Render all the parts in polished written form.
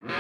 See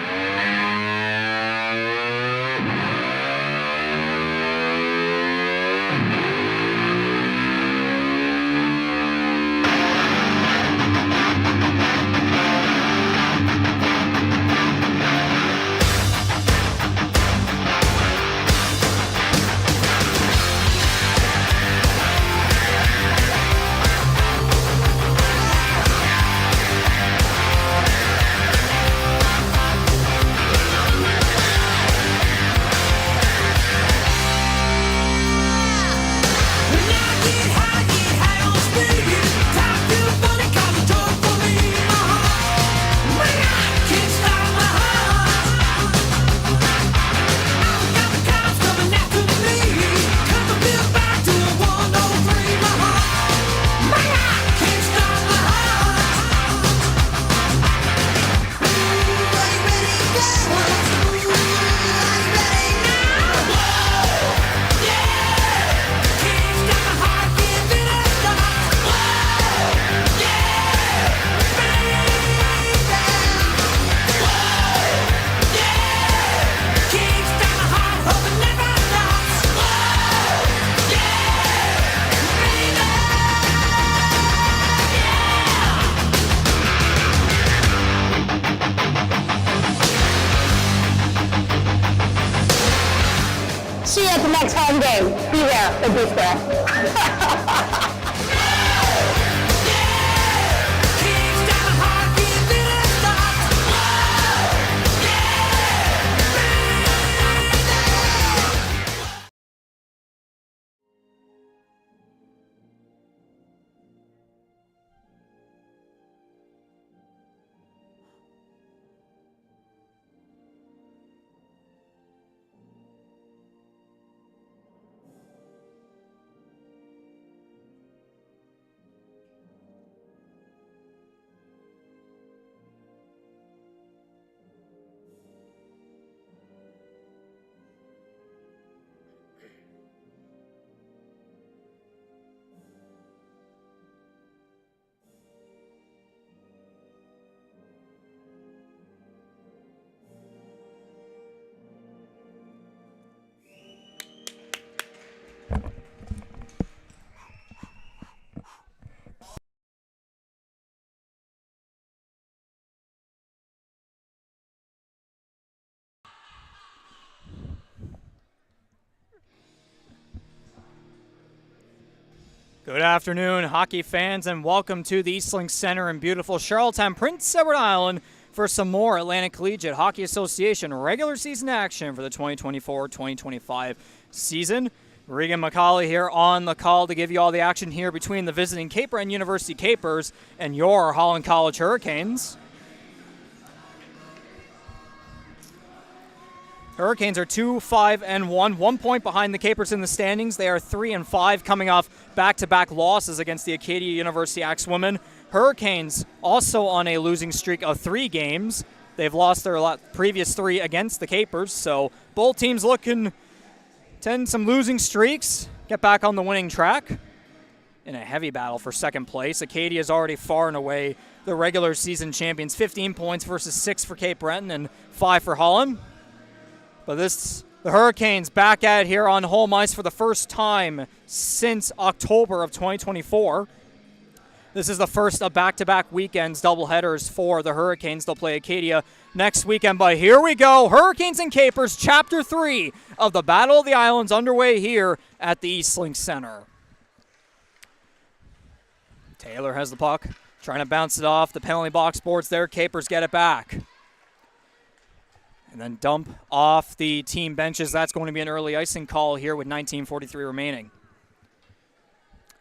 you at the next home game. Be there or be square. Good afternoon, hockey fans, and welcome to the Eastlink Center in beautiful Charlottetown, Prince Edward Island, for some more Atlantic Collegiate Hockey Association regular season action for the 2024-2025 season. Regan McCauley here on the call to give you all the action here between the visiting Cape Breton University Capers and your Holland College Hurricanes. Hurricanes are 2-5-1, 1 point behind the Capers in the standings. They are 3-5, coming off back-to-back losses against the Acadia University Axewomen. Hurricanes also on a losing streak of 3 games. They've lost their previous 3 against the Capers, so both teams looking to end some losing streaks, get back on the winning track in a heavy battle for second place. Acadia is already far and away the regular season champions, 15 points versus 6 for Cape Breton and 5 for Holland. But the Hurricanes back at it here on home ice for the first time since October of 2024. This is the first of back-to-back weekends, doubleheaders for the Hurricanes. They'll play Acadia next weekend, but here we go. Hurricanes and Capers, Chapter 3 of the Battle of the Islands underway here at the Eastlink Center. Taylor has the puck, trying to bounce it off the penalty box boards there. Capers get it back. And then dump off the team benches. That's going to be an early icing call here with 19:43 remaining.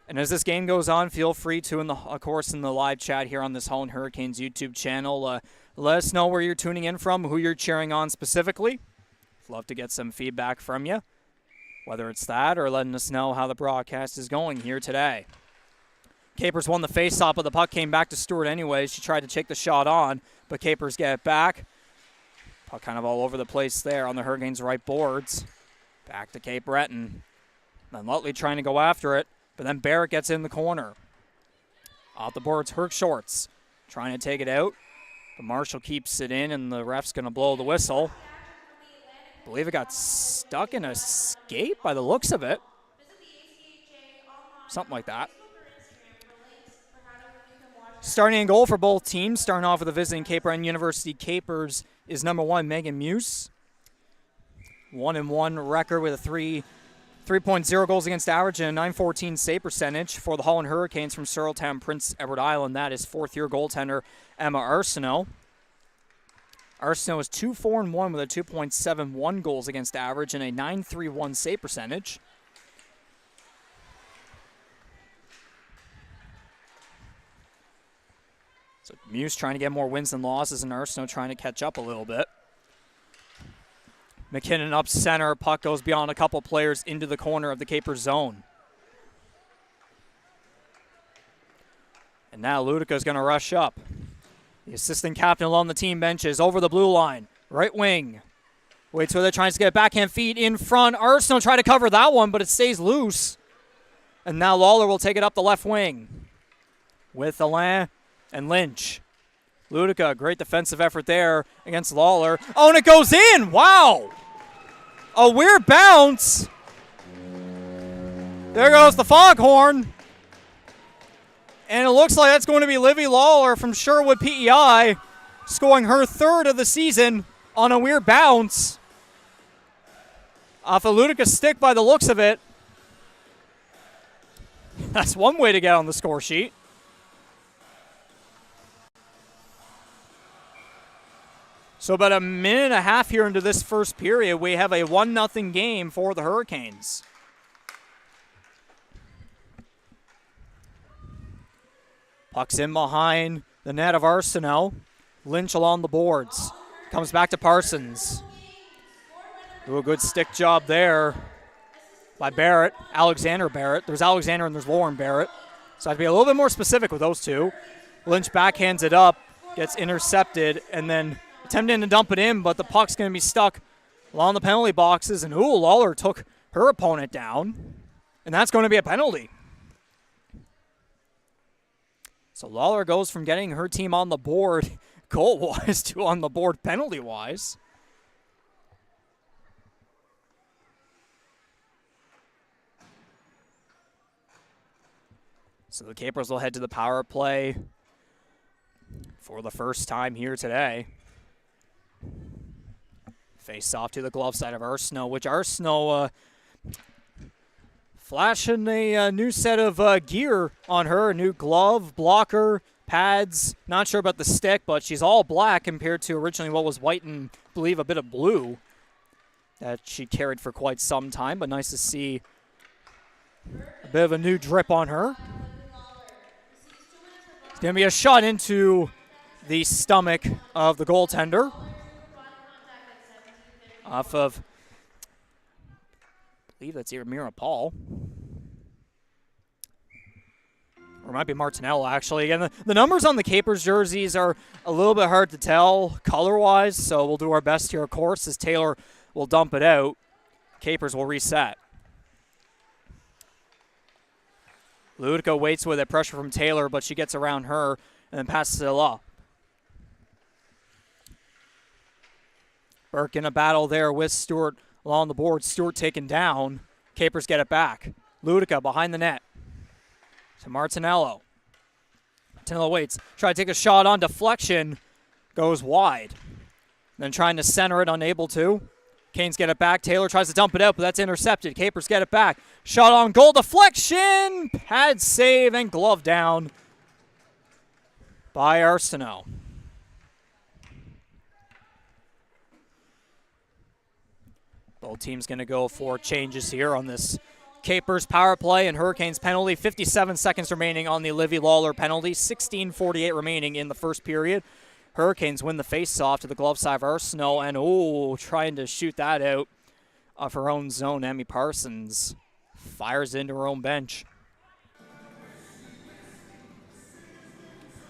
And as this game goes on, feel free to, of course, in the live chat here on this Holland Hurricanes YouTube channel, let us know where you're tuning in from, who you're cheering on specifically. Love to get some feedback from you, whether it's that or letting us know how the broadcast is going here today. Capers won the face-off, but the puck came back to Stewart anyways. She tried to take the shot on, but Capers get it back. Puck kind of all over the place there on the Hurricanes' right boards. Back to Cape Breton. Then Lutley trying to go after it, but then Barrett gets in the corner. Off the boards, Herc Shorts trying to take it out, But Marshall keeps it in, and the ref's going to blow the whistle. I believe it got stuck in a skate by the looks of it. Something like that. Starting in goal for both teams, starting off with the visiting Cape Breton University Capers is number 1, Megan Muse. 1-1 record with a 3.0 goals against average and a .914 save percentage. For the Holland Hurricanes from Searletown, Prince Edward Island, that is fourth-year goaltender Emma Arsenault. Arsenault is 2-4-1 with a 2.71 goals against average and a .931 save percentage. So Muse trying to get more wins than losses, and Arsenault trying to catch up a little bit. McKinnon up center. Puck goes beyond a couple players into the corner of the Capers zone. And now Ludica's going to rush up. The assistant captain along the team benches over the blue line. Right wing. Waits where they're trying to get a backhand feed in front. Arsenault try to cover that one, but it stays loose. And now Lawler will take it up the left wing with Alain and Lynch. Ludica, great defensive effort there against Lawler. Oh, and it goes in! Wow! A weird bounce. There goes the foghorn. And it looks like that's going to be Livy Lawler from Sherwood PEI scoring her 3rd of the season on a weird bounce. Off a Ludica stick by the looks of it. That's one way to get on the score sheet. So about a minute and a half here into this first period, we have a 1-0 game for the Hurricanes. Puck's in behind the net of Arsenault. Lynch along the boards. Comes back to Parsons. Do a good stick job there by Barrett, Alexander Barrett. There's Alexander and there's Lauren Barrett. So I have to be a little bit more specific with those two. Lynch backhands it up, gets intercepted, and then attempting to dump it in, but the puck's going to be stuck along the penalty boxes, and Lawler took her opponent down, and that's going to be a penalty. So Lawler goes from getting her team on the board goal-wise to on the board penalty-wise. So the Capers will head to the power play for the first time here today. Face off to the glove side of Arsenault, which Arsenault flashing a new set of gear on her, a new glove, blocker, pads. Not sure about the stick, but she's all black compared to originally what was white and I believe a bit of blue that she carried for quite some time, but nice to see a bit of a new drip on her. It's going to be a shot into the stomach of the goaltender. Off of, I believe that's either Mira Paul. Or it might be Martinello, actually. Again, the numbers on the Capers jerseys are a little bit hard to tell color-wise, so we'll do our best here, of course, as Taylor will dump it out. Capers will reset. Ludica waits with it, pressure from Taylor, but she gets around her and then passes it up. Burke in a battle there with Stewart along the board. Stewart taken down. Capers get it back. Ludica behind the net to Martinello. Martinello waits. Try to take a shot on deflection. Goes wide. Then trying to center it, unable to. Canes get it back. Taylor tries to dump it out, but that's intercepted. Capers get it back. Shot on goal. Deflection. Pad save and glove down by Arsenault. Both teams going to go for changes here on this Capers power play and Hurricanes penalty. 57 seconds remaining on the Livy Lawler penalty. 16:48 remaining in the first period. Hurricanes win the face-off to the glove side of Arsenault, and trying to shoot that out of her own zone. Emmy Parsons fires into her own bench.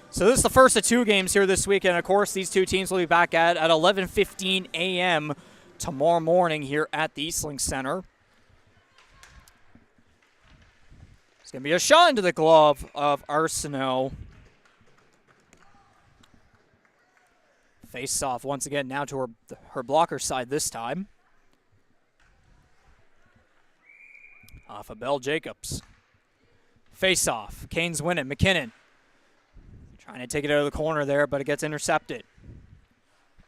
So this is the first of 2 games here this week, and of course these 2 teams will be back at 11:15 a.m. tomorrow morning here at the Eastlink Center. It's going to be a shot into the glove of Arsenault. Face off once again now to her blocker side this time. Off of Belle Jacobs. Face off. Canes win it. McKinnon trying to take it out of the corner there, but it gets intercepted.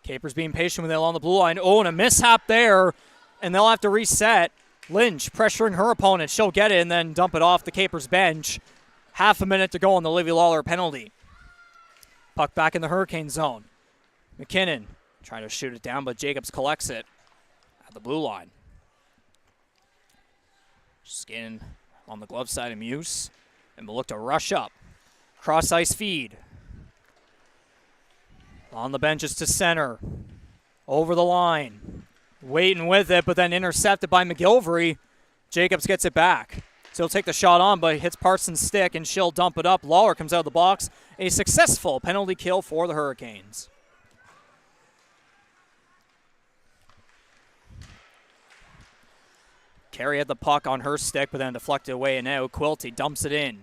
Capers being patient with it along the blue line. Oh, and a mishap there, and they'll have to reset. Lynch pressuring her opponent. She'll get it and then dump it off the Capers bench. Half a minute to go on the Livy Lawler penalty. Puck back in the Hurricane zone. McKinnon trying to shoot it down, but Jacobs collects it at the blue line. Skin on the glove side of Muse, and we'll look to rush up. Cross ice feed. On the benches to center. Over the line. Waiting with it, but then intercepted by McGilvery. Jacobs gets it back. So he'll take the shot on, but hits Parsons' stick, and she'll dump it up. Lawler comes out of the box. A successful penalty kill for the Hurricanes. Carey had the puck on her stick, but then deflected away and out. Quilty dumps it in.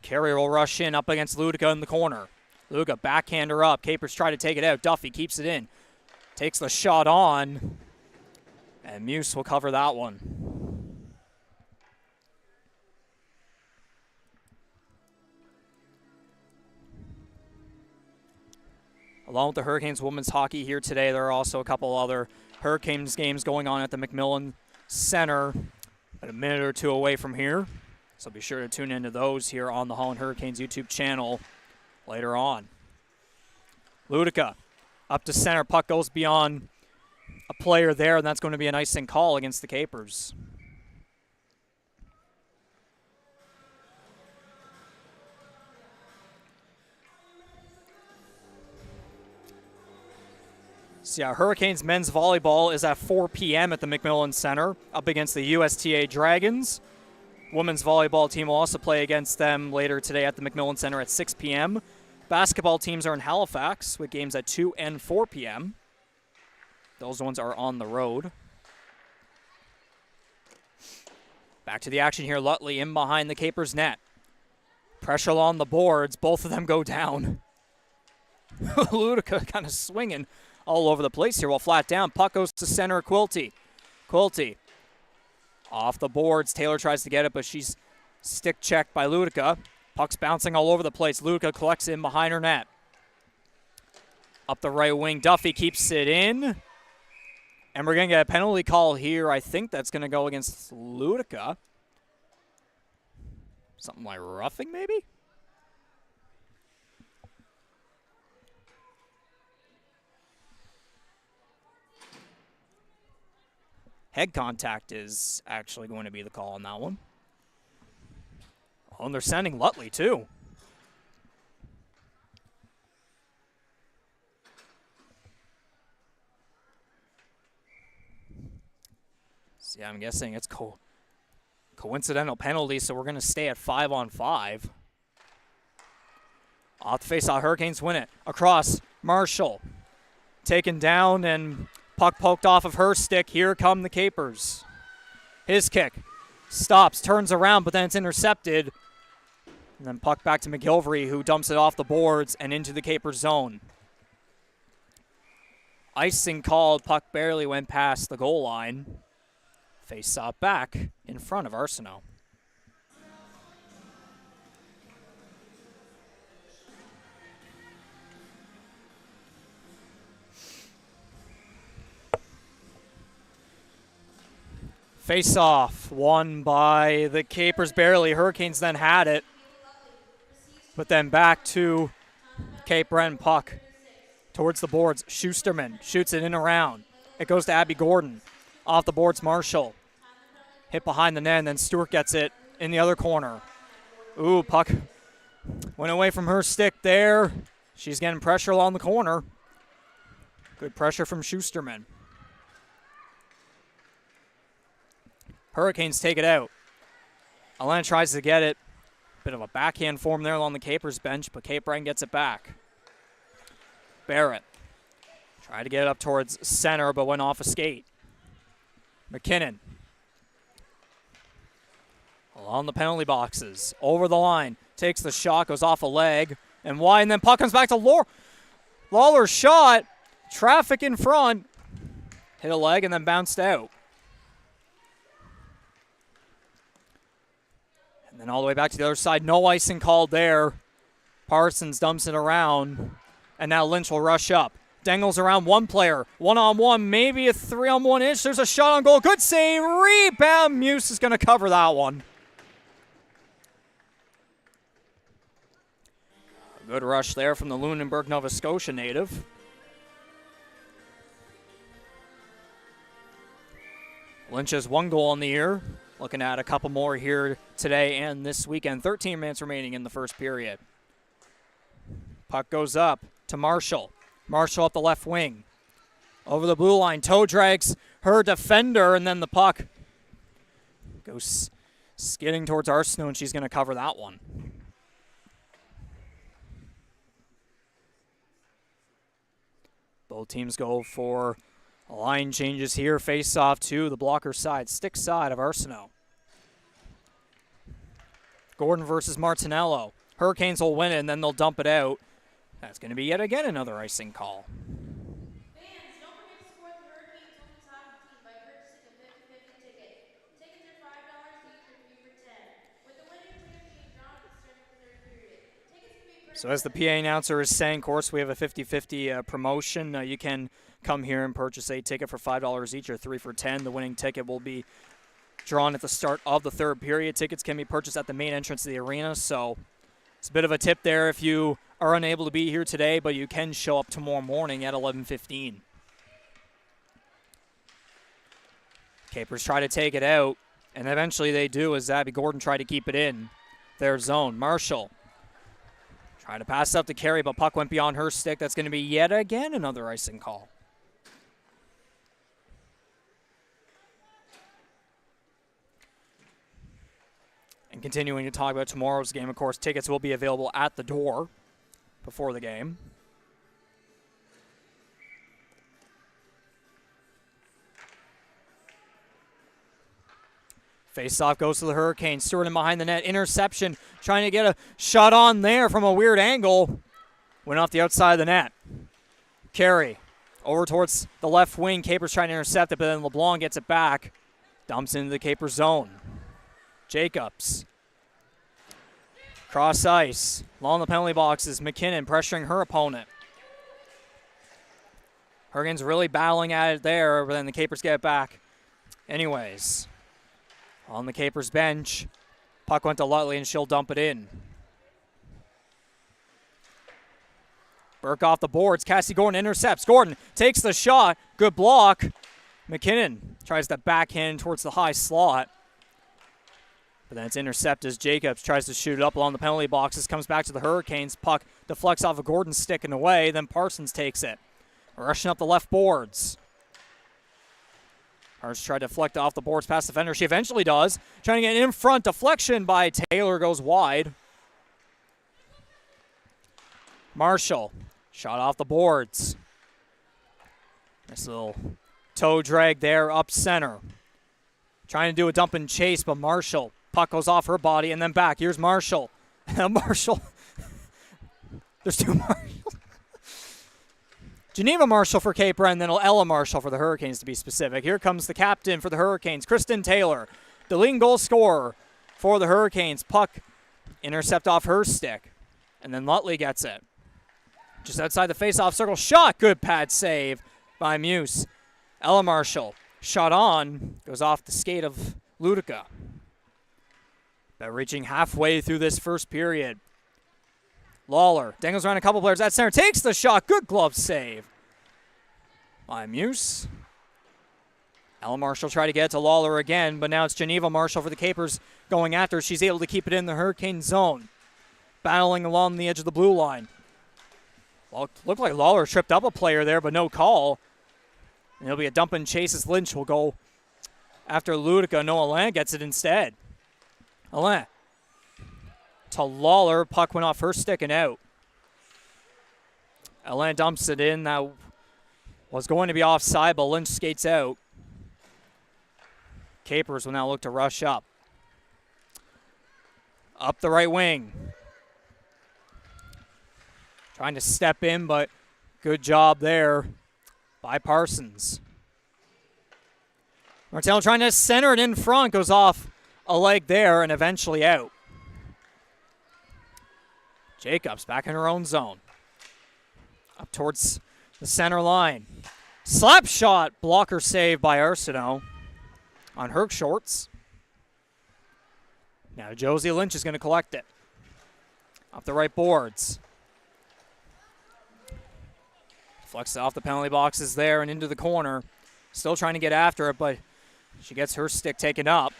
Carey will rush in up against Ludica in the corner. Ludica backhander up. Capers try to take it out. Duffy keeps it in. Takes the shot on. And Muse will cover that one. Along with the Hurricanes women's hockey here today, there are also a couple other Hurricanes games going on at the McMillan Center a minute or two away from here. So be sure to tune into those here on the Holland Hurricanes YouTube channel later on. Ludica up to center. Puck goes beyond a player there, and that's going to be an icing call against the Capers. So yeah, Hurricanes men's volleyball is at 4 p.m. at the McMillan Center up against the USTA Dragons. Women's volleyball team will also play against them later today at the McMillan Center at 6 p.m. Basketball teams are in Halifax with games at 2 and 4 p.m. Those ones are on the road. Back to the action here. Lutley in behind the Capers net. Pressure on the boards. Both of them go down. Ludica kind of swinging all over the place here. While flat down, puck goes to center. Quilty off the boards. Taylor tries to get it, but she's stick checked by Ludica. Puck's bouncing all over the place. Ludica collects in behind her net. Up the right wing, Duffy keeps it in. And we're going to get a penalty call here. I think that's going to go against Ludica. Something like roughing, maybe? Head contact is actually going to be the call on that one. Oh, and they're sending Lutley, too. So, yeah, I'm guessing it's coincidental penalty, so we're going to stay at 5-on-5. Off the face-off, Hurricanes win it. Across, Marshall. Taken down, and puck poked off of her stick. Here come the Capers. His kick. Stops, turns around, but then it's intercepted. And then puck back to McGilvery, who dumps it off the boards and into the Capers zone. Icing called. Puck barely went past the goal line. Face-off back in front of Arsenault. Face-off won by the Capers barely. Hurricanes then had it. But then back to Cape Breton. Puck towards the boards. Schusterman shoots it in around. It goes to Abby Gordon. Off the boards, Marshall. Hit behind the net, and then Stewart gets it in the other corner. Ooh, puck went away from her stick there. She's getting pressure along the corner. Good pressure from Schusterman. Hurricanes take it out. Alana tries to get it. Bit of a backhand form there along the Capers bench, but Cape Breton gets it back. Barrett tried to get it up towards center, but went off a skate. McKinnon along the penalty boxes. Over the line. Takes the shot, goes off a leg, and wide, and then puck comes back to Lawler shot. Traffic in front. Hit a leg and then bounced out. And then all the way back to the other side. No icing called there. Parsons dumps it around. And now Lynch will rush up. Dangles around one player. One-on-one, maybe a 3-on-1-ish. There's a shot on goal. Good save. Rebound. Muse is going to cover that one. A good rush there from the Lunenburg, Nova Scotia native. Lynch has 1 goal on the year. Looking at a couple more here today and this weekend. 13 minutes remaining in the first period. Puck goes up to Marshall. Marshall up the left wing. Over the blue line. Toe drags her defender, and then the puck goes skidding towards Arsenault, and she's going to cover that one. Both teams go for line changes here. Face off to the blocker side, stick side of Arsenault. Gordon versus Martinello. Hurricanes will win it, and then they'll dump it out. That's going to be yet again another icing call. Fans, don't forget to support the Hurricanes Hockey Hockey team by purchasing a 50/50 ticket. Tickets are $5 each or 3 for $10. With the winning ticket being drawn at the start of the third period. Tickets can be purchased. So as the PA announcer is saying, of course, we have a 50-50 promotion. You can come here and purchase a ticket for $5 each or 3 for $10. The winning ticket will be drawn at the start of the third period. Tickets can be purchased at the main entrance of the arena, so it's a bit of a tip there if you are unable to be here today, but you can show up tomorrow morning at 11:15. Capers try to take it out, and eventually they do as Abby Gordon tried to keep it in their zone. Marshall trying to pass up to Carey, but puck went beyond her stick. That's going to be yet again another icing call. And continuing to talk about tomorrow's game, of course, tickets will be available at the door before the game. Face-off goes to the Hurricanes. Stewart in behind the net. Interception. Trying to get a shot on there from a weird angle. Went off the outside of the net. Carey over towards the left wing. Capers trying to intercept it, but then LeBlanc gets it back. Dumps into the Capers zone. Jacobs. Cross ice. Along the penalty boxes. McKinnon pressuring her opponent. Hurricanes really battling at it there, but then the Capers get it back. Anyways, on the Capers bench, puck went to Lutley and she'll dump it in. Burke off the boards. Cassie Gordon intercepts. Gordon takes the shot. Good block. McKinnon tries to backhand towards the high slot. But then it's intercepted as Jacobs tries to shoot it up along the penalty boxes. Comes back to the Hurricanes. Puck deflects off of Gordon's stick and away. Then Parsons takes it. Rushing up the left boards. Parsons tried to deflect off the boards past the defender. She eventually does. Trying to get in front. Deflection by Taylor goes wide. Marshall. Shot off the boards. Nice little toe drag there up center. Trying to do a dump and chase, but Marshall. Puck goes off her body and then back. Here's Marshall. Marshall. There's two Marshalls. Geneva Marshall for Cape Breton, then Ella Marshall for the Hurricanes to be specific. Here comes the captain for the Hurricanes, Kristen Taylor. The leading goal scorer for the Hurricanes. Puck intercept off her stick. And then Lutley gets it. Just outside the face-off circle. Shot. Good pad save by Muse. Ella Marshall. Shot on. Goes off the skate of Ludica. But reaching halfway through this first period. Lawler dangles around a couple players at center. Takes the shot. Good glove save by Muse. Ella Marshall tried to get it to Lawler again, but now it's Geneva Marshall for the Capers going after her. She's able to keep it in the Hurricane zone. Battling along the edge of the blue line. Well, it looked like Lawler tripped up a player there, but no call. And it'll be a dump and chase as Lynch will go after Ludica. Noah Land gets it instead. Alain to Lawler. Puck went off her stick and out. Alain dumps it in. That was going to be offside, but Lynch skates out. Capers will now look to rush up. Up the right wing. Trying to step in, but Good job there by Parsons. Martell trying to center it in front, goes off a leg there and eventually out. Jacobs back in her own zone. Up towards the center line. Slap shot, blocker save by Arsenault on Herc shorts. Now Josie Lynch is going to collect it. Up the right boards. Flex off the penalty boxes there and into the corner. Still trying to get after it, but she gets her stick taken up.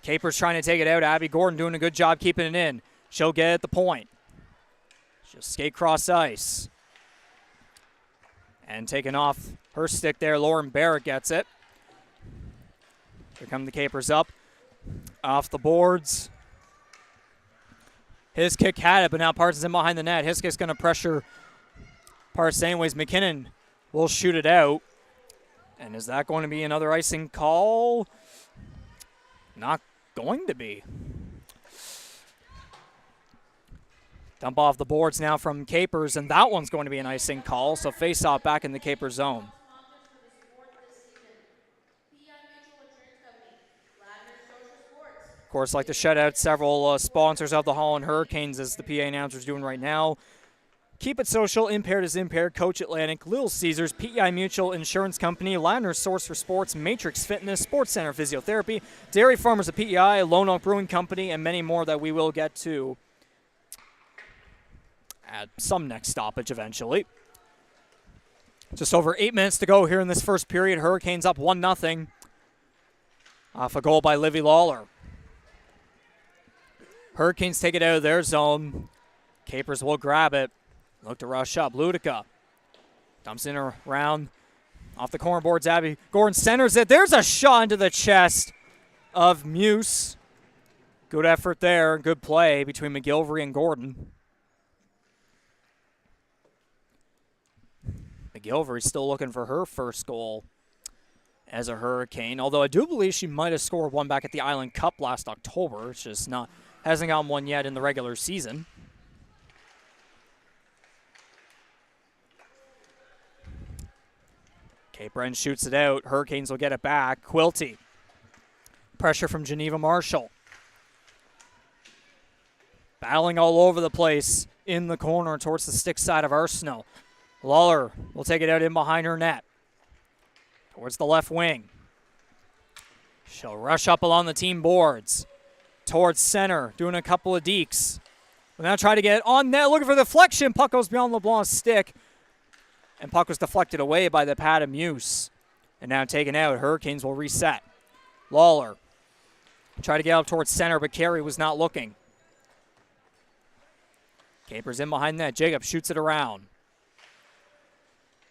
Capers trying to take it out. Abby Gordon doing a good job keeping it in. She'll get at the point. She'll skate cross ice. And taking off her stick there, Lauren Barrett gets it. Here come the Capers up. Off the boards. Hiskick had it, but now Parsons in behind the net. Hiskick's going to pressure Parsons anyways. McKinnon will shoot it out. And is that going to be another icing call? Not going to be. Dump off the boards now from Capers, and that one's going to be an icing call. So face-off back in the Capers zone. Of course, like to shout out several sponsors of the Holland Hurricanes, as the PA announcer is doing right now. Keep It Social, Impaired is Impaired, Coach Atlantic, Little Caesars, PEI Mutual Insurance Company, Ladner's Source for Sports, Matrix Fitness, Sports Center Physiotherapy, Dairy Farmers of PEI, Lone Oak Brewing Company, and many more that we will get to at some next stoppage eventually. Just over 8 minutes to go here in this first period. Hurricanes up 1-0 off a goal by Livy Lawler. Hurricanes take it out of their zone. Capers will grab it. Look to rush up. Ludica dumps in around off the corner boards. Abby Gordon centers it. There's a shot into the chest of Muse. Good effort there. Good play between McGilvery and Gordon. McGilvery's still looking for her first goal as a Hurricane, although I do believe she might have scored one back at the Island Cup last October. It's just hasn't gotten one yet in the regular season. Capron shoots it out. Hurricanes will get it back. Quilty. Pressure from Geneva Marshall. Battling all over the place in the corner towards the stick side of Arsenault. Lawler will take it out in behind her net. Towards the left wing. She'll rush up along the team boards. Towards center, doing a couple of dekes. We'll now try to get on net, looking for the deflection. Puck goes beyond LeBlanc's stick. And puck was deflected away by the pad of Muse. And now taken out. Hurricanes will reset. Lawler tried to get up towards center, but Carey was not looking. Capers in behind that. Jacob shoots it around.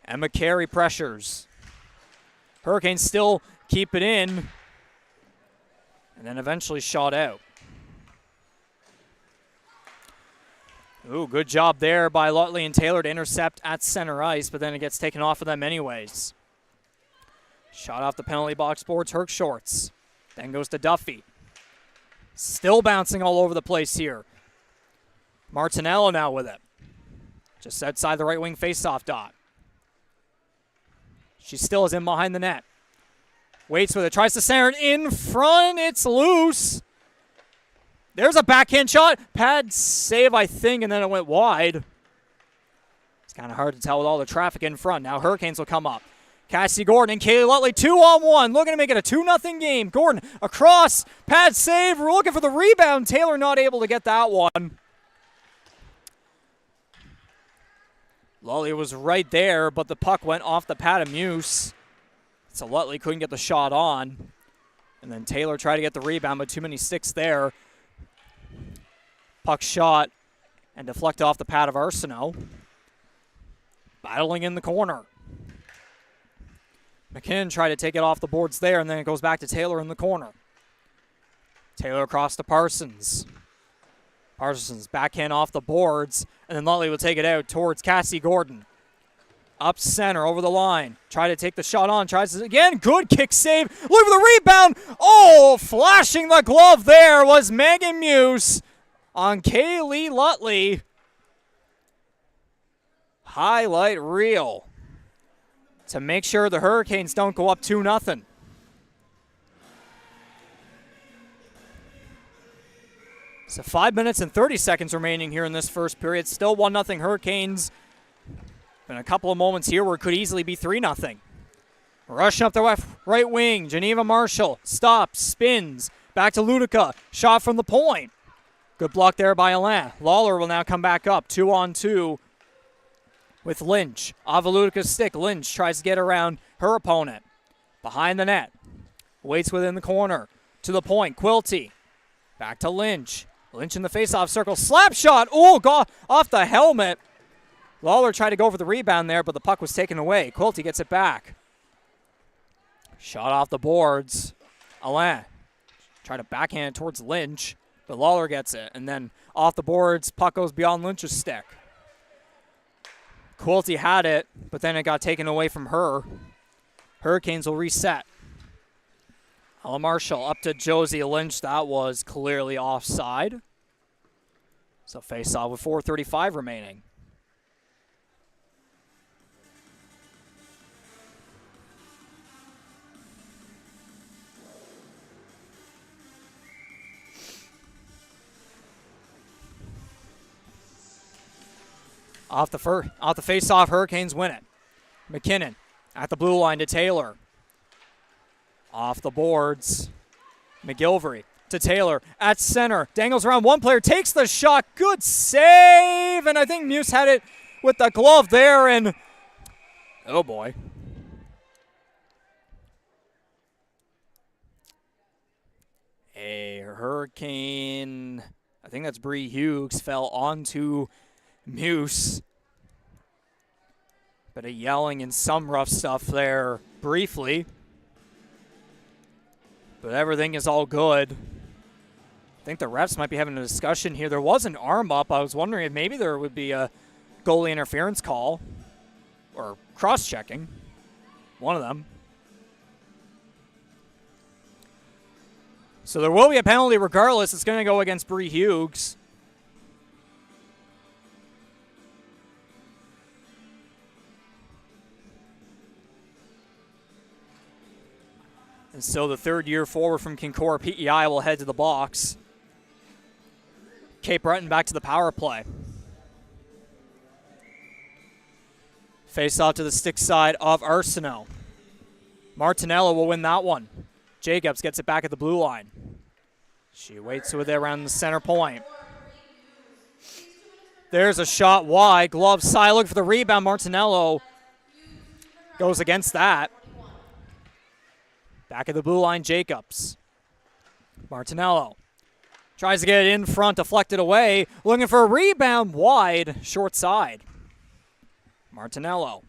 Emma Carey pressures. Hurricanes still keep it in. And then eventually shot out. Ooh, good job there by Lutley and Taylor to intercept at center ice, but then it gets taken off of them anyways. Shot off the penalty box boards, Herc shorts. Then goes to Duffy. Still bouncing all over the place here. Martinello now with it. Just outside the right wing faceoff dot. She still is in behind the net. Waits with it, tries to center it in front. It's loose. There's a backhand shot. Pad save, I think, and then it went wide. It's kind of hard to tell with all the traffic in front. Now Hurricanes will come up. Cassie Gordon and Kaylee Lutley 2-on-1. Looking to make it a 2-0 game. Gordon across. Pad save. We're looking for the rebound. Taylor not able to get that one. Lutley was right there, but the puck went off the pad of Muse. So Lutley couldn't get the shot on. And then Taylor tried to get the rebound, but too many sticks there. Puck shot and deflect off the pad of Arsenault. Battling in the corner. McKinnon tried to take it off the boards there, and then it goes back to Taylor in the corner. Taylor across to Parsons. Parsons backhand off the boards, and then Lutley will take it out towards Cassie Gordon. Up center, over the line. Try to take the shot on, tries it again. Good kick save. Look for the rebound. Oh, flashing the glove there was Megan Muse on Kaylee Lutley. highlight reel to make sure the Hurricanes don't go up 2-0. So 5 minutes and 30 seconds remaining here in this first period. Still 1-0 Hurricanes. And a couple of moments here where it could easily be 3-0. Rushing up the right wing, Geneva Marshall stops, spins, back to Ludica, shot from the point. Good block there by Alain. Lawler will now come back up, 2-on-2 with Lynch. Off of Ludica's stick, Lynch tries to get around her opponent. Behind the net, waits within the corner, to the point, Quilty. Back to Lynch. Lynch in the face-off circle, slap shot, oh, God, off the helmet. Lawler tried to go for the rebound there, but the puck was taken away. Quilty gets it back. Shot off the boards. Alain tried to backhand it towards Lynch, but Lawler gets it. And then off the boards, puck goes beyond Lynch's stick. Quilty had it, but then it got taken away from her. Hurricanes will reset. Ella Marshall up to Josie Lynch. That was clearly offside. So face-off with 4:35 remaining. Off the face-off, Hurricanes win it. McKinnon at the blue line to Taylor. Off the boards, McGilvery to Taylor at center. Dangles around one player, takes the shot. Good save, and I think Muse had it with the glove there, and oh boy. A Hurricane, I think that's Bree Hughes, fell onto Muse. Bit of yelling and some rough stuff there briefly. But everything is all good. I think the refs might be having a discussion here. There was an arm up. I was wondering if maybe there would be a goalie interference call or cross-checking. One of them. So there will be a penalty regardless. It's going to go against Bree Hughes. And so the third-year forward from Kincora PEI will head to the box. Cape Breton back to the power play. Face off to the stick side of Arsenault. Martinello will win that one. Jacobs gets it back at the blue line. She waits with it around the center point. There's a shot wide. Glove side, look for the rebound. Martinello goes against that. Back at the blue line, Jacobs. Martinello tries to get it in front, deflected away. Looking for a rebound wide, short side. Martinello.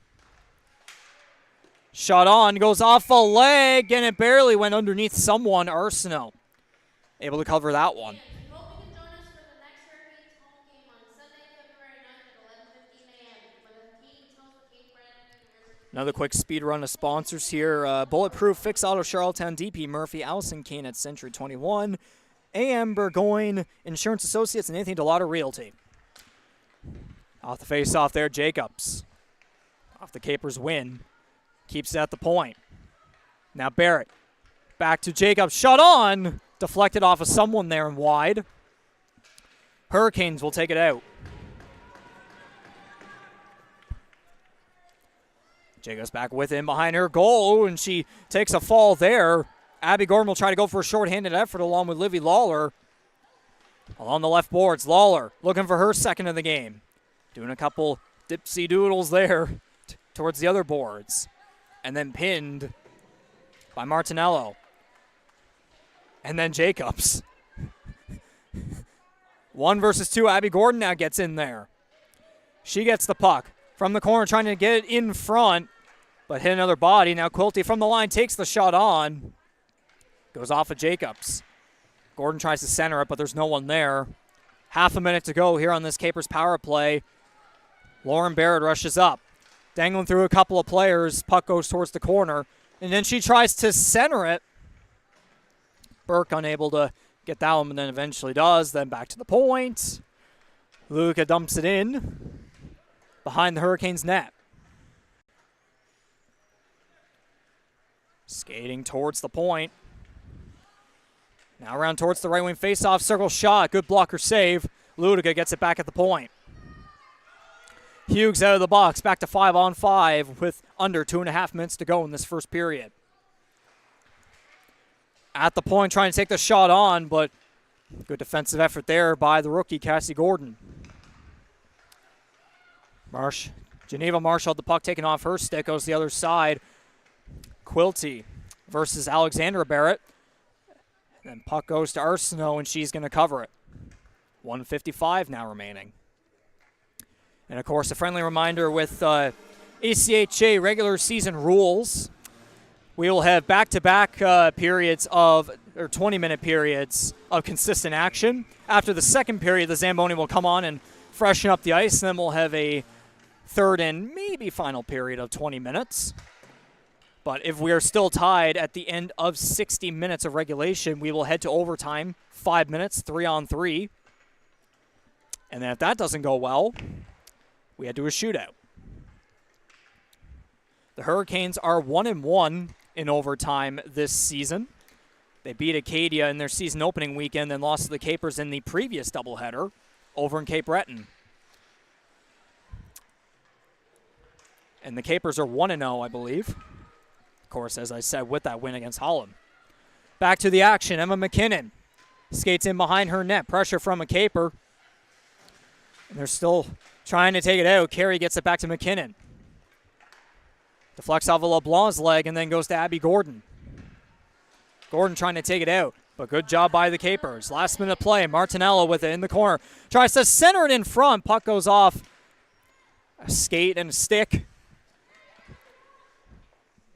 Shot on, goes off a leg, and it barely went underneath someone. Arsenault able to cover that one. Hope you can join us for the next Hurricanes home game on Sunday, February 9th at 11:15 a.m. when the Canes host the Cape Breton University. Another quick speed run of sponsors here. Bulletproof, Fix Auto Charlottetown, DP Murphy, Allison Kane at Century 21, AM Burgoyne Insurance Associates, and Anthony Delauder Realty. Off the face-off there, Jacobs. Off the Capers win. Keeps it at the point. Now Barrett. Back to Jacobs. Shot on. Deflected off of someone there and wide. Hurricanes will take it out. Jacobs back with him behind her goal, and she takes a fall there. Abby Gordon will try to go for a short-handed effort along with Livy Lawler. Along the left boards, Lawler looking for her second of the game. Doing a couple dipsy doodles there towards the other boards. And then pinned by Martinello. And then Jacobs. 1 versus 2. Abby Gordon now gets in there. She gets the puck from the corner, trying to get it in front, but hit another body. Now Quilty from the line takes the shot on. Goes off of Jacobs. Gordon tries to center it, but there's no one there. Half a minute to go here on this Capers power play. Lauren Barrett rushes up. Dangling through a couple of players. Puck goes towards the corner. And then she tries to center it. Burke unable to get that one, but then eventually does. Then back to the point. Luca dumps it in. behind the Hurricanes' net. Skating towards the point. Now around towards the right wing faceoff circle shot. Good blocker save. Ludica gets it back at the point. Hughes out of the box, back to 5-on-5 with under 2.5 minutes to go in this first period. At the point, trying to take the shot on, but good defensive effort there by the rookie, Cassie Gordon. Geneva Marshall, the puck taken off her stick, goes the other side. Quilty versus Alexandra Barrett. And then puck goes to Arsenault, and she's going to cover it. 1:55 now remaining. And, of course, a friendly reminder with ACHA regular season rules, we will have back-to-back periods of, or 20-minute periods of consistent action. After the second period, the Zamboni will come on and freshen up the ice, and then we'll have a third and maybe final period of 20 minutes. But if we are still tied at the end of 60 minutes of regulation, we will head to overtime, 5 minutes, 3-on-3. And then if that doesn't go well, we head to a shootout. The Hurricanes are 1-1 in overtime this season. They beat Acadia in their season opening weekend, then lost to the Capers in the previous doubleheader over in Cape Breton. And the Capers are 1-0, I believe. Of course, as I said, with that win against Holland. Back to the action. Emma McKinnon skates in behind her net. Pressure from a Caper. And they're still trying to take it out. Carey gets it back to McKinnon. Deflects off of LeBlanc's leg and then goes to Abby Gordon. Gordon trying to take it out, but good job by the Capers. Last minute play. Martinello with it in the corner. Tries to center it in front. Puck goes off a skate and a stick.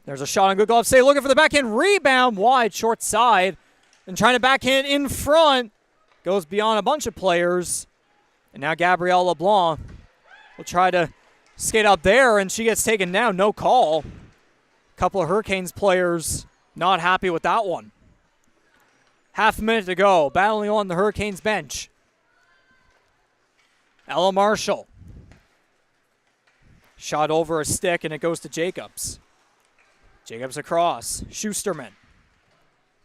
There's a shot on good glove save. Looking for the backhand rebound. Wide, short side. And trying to backhand in front. Goes beyond a bunch of players. And now Gabrielle LeBlanc will try to skate up there, and she gets taken down. No call. A couple of Hurricanes players not happy with that one. Half a minute to go. Battling on the Hurricanes bench. Ella Marshall. Shot over a stick, and it goes to Jacobs. Jacobs across. Schusterman.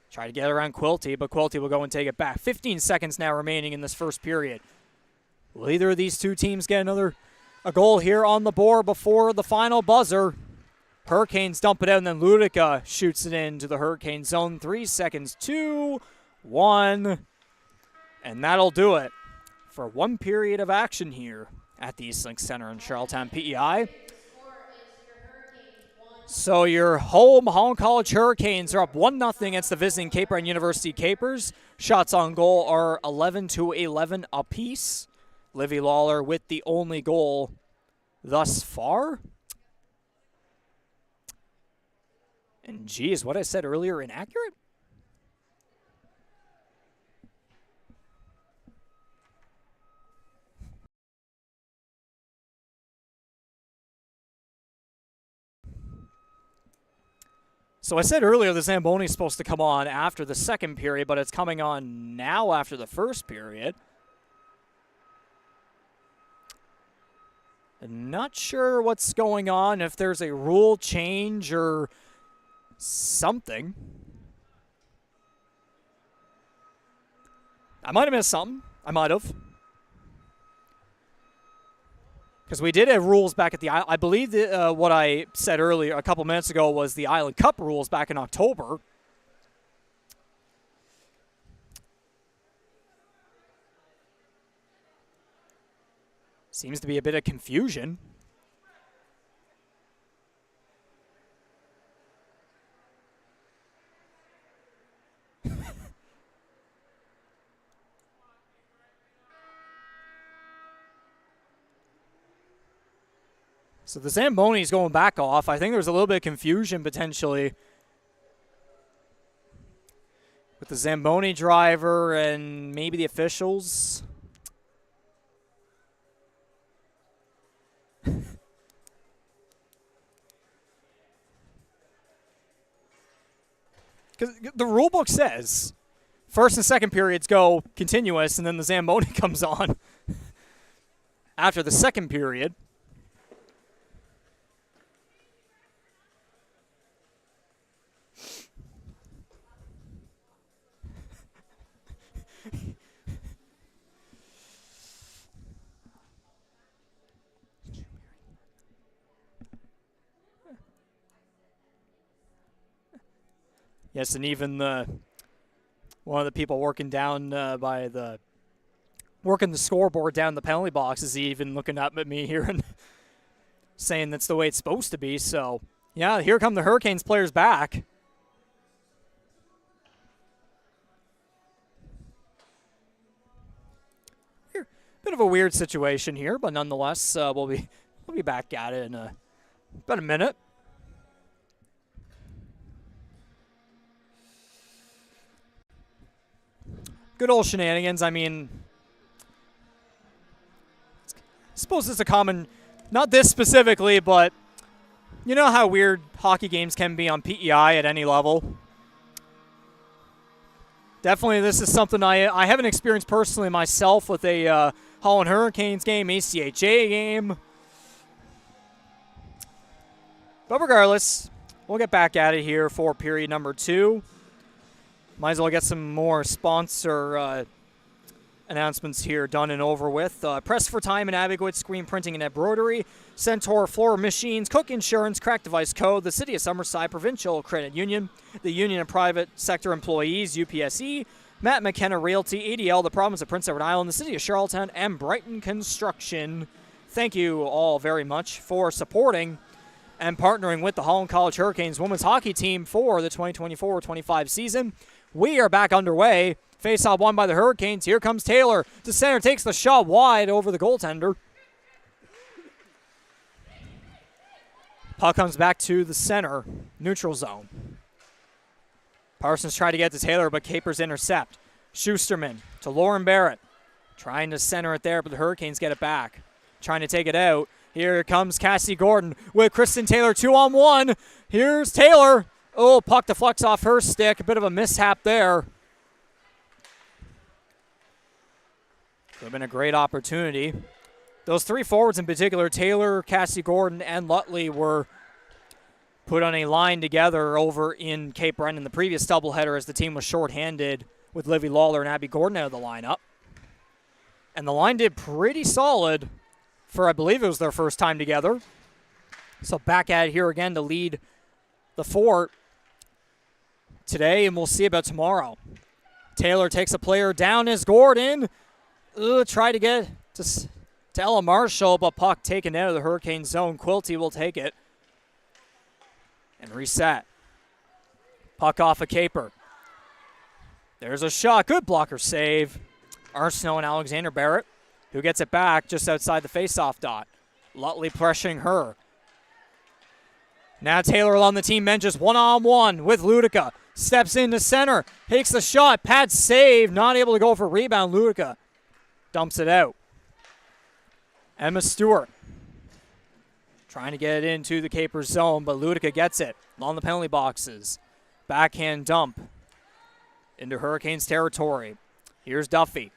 Try to get around Quilty, but Quilty will go and take it back. 15 seconds now remaining in this first period. Will either of these two teams get a goal here on the board before the final buzzer? Hurricanes dump it out, and then Ludica shoots it into the Hurricane zone. 3 seconds, 2, 1. And that'll do it for one period of action here at the Eastlink Center in Charlottetown, PEI. So your home Holland College Hurricanes are up 1-0 against the visiting Cape Breton University Capers. Shots on goal are 11-11 apiece. Livy Lawler with the only goal thus far. And geez, what I said earlier, inaccurate? So I said earlier the Zamboni is supposed to come on after the second period, but it's coming on now after the first period. Not sure what's going on, if there's a rule change or something. I might have missed something. I might have. Because we did have rules back at the Island. I believe that, what I said earlier, a couple minutes ago, was the Island Cup rules back in October. Seems to be a bit of confusion. So the Zamboni's going back off. I think there's a little bit of confusion potentially with the Zamboni driver and maybe the officials. Because the rule book says first and second periods go continuous, and then the Zamboni comes on after the second period. Yes, and even one of the people working down working the scoreboard down the penalty box is even looking up at me here and saying that's the way it's supposed to be. So, yeah, here come the Hurricanes players back. Here, bit of a weird situation here, but nonetheless, we'll be back at it in about a minute. Good old shenanigans. I mean, I suppose it's a common, not this specifically, but you know how weird hockey games can be on PEI at any level. Definitely, this is something I haven't experienced personally myself with a Holland Hurricanes game, ACHA game. But regardless, we'll get back at it here for period number 2. Might as well get some more sponsor announcements here done and over with. Press for Time and Abigwood, Screen Printing and Embroidery, Centaur Floor Machines, Cook Insurance, Crack Device Code, the City of Summerside Provincial Credit Union, the Union of Private Sector Employees, UPSE, Matt McKenna Realty, ADL, the Province of Prince Edward Island, the City of Charlottetown, and Brighton Construction. Thank you all very much for supporting and partnering with the Holland College Hurricanes women's hockey team for the 2024-25 season. We are back underway. Face-off won by the Hurricanes. Here comes Taylor to center. Takes the shot wide over the goaltender. Puck comes back to the center. Neutral zone. Parsons tried to get to Taylor, but Capers intercept. Schusterman to Lauren Barrett. Trying to center it there, but the Hurricanes get it back. Trying to take it out. Here comes Cassie Gordon with Kristen Taylor 2-on-1. Here's Taylor. Oh, puck deflects off her stick. A bit of a mishap there. Could have been a great opportunity. Those three forwards in particular, Taylor, Cassie Gordon, and Lutley, were put on a line together over in Cape Breton, the previous doubleheader, as the team was shorthanded with Livy Lawler and Abby Gordon out of the lineup. And the line did pretty solid for, I believe it was their first time together. So back at it here again to lead the fort today, and we'll see about tomorrow. Taylor takes a player down as Gordon. Try to get to Ella Marshall, but puck taken out of the Hurricane zone. Quilty will take it and reset. Puck off a Caper. There's a shot. Good blocker save. Arsenault and Alexander Barrett, who gets it back just outside the faceoff dot. Lutley pressuring her. Now Taylor on the team bench, just one-on-one with Ludica. Steps into center, takes the shot, pad save, not able to go for rebound. Ludica dumps it out. Emma Stewart trying to get it into the Capers zone, but Ludica gets it on the penalty boxes. Backhand dump into Hurricanes territory. Here's Duffy.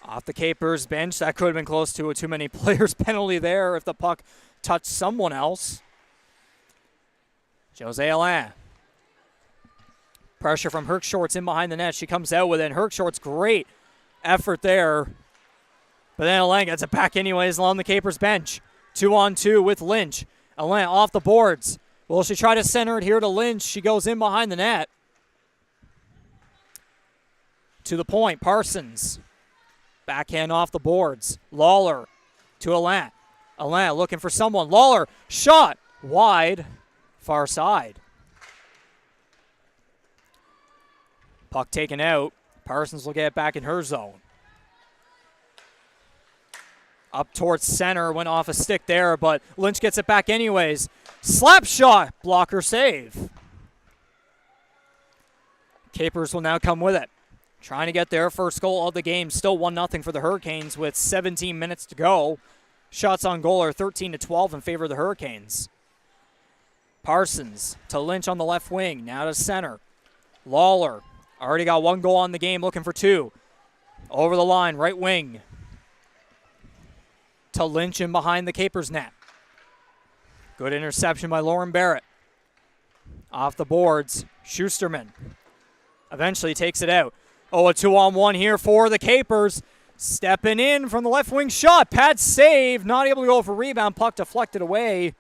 Off the Capers bench. That could have been close to a too many players penalty there if the puck touched someone else. Jose Alain. Pressure from Herkshort's in behind the net. She comes out with it. Herkshort's great effort there. But then Alain gets it back anyways along the Capers bench. 2-on-2 with Lynch. Alain off the boards. Will she try to center it here to Lynch? She goes in behind the net. To the point, Parsons. Backhand off the boards. Lawler to Alain. Alain looking for someone. Lawler, shot wide, far side. Puck taken out. Parsons will get it back in her zone. Up towards center, went off a stick there, but Lynch gets it back anyways. Slap shot, blocker save. Capers will now come with it. Trying to get their first goal of the game. Still 1-0 for the Hurricanes with 17 minutes to go. Shots on goal are 13-12 in favor of the Hurricanes. Parsons to Lynch on the left wing. Now to center. Lawler already got one goal on the game, looking for two. Over the line, right wing. To Lynch in behind the Capers net. Good interception by Lauren Barrett. Off the boards, Schusterman eventually takes it out. Oh, a 2-on-1 here for the Capers. Stepping in from the left wing shot. Pad save. Not able to go for rebound. Puck deflected away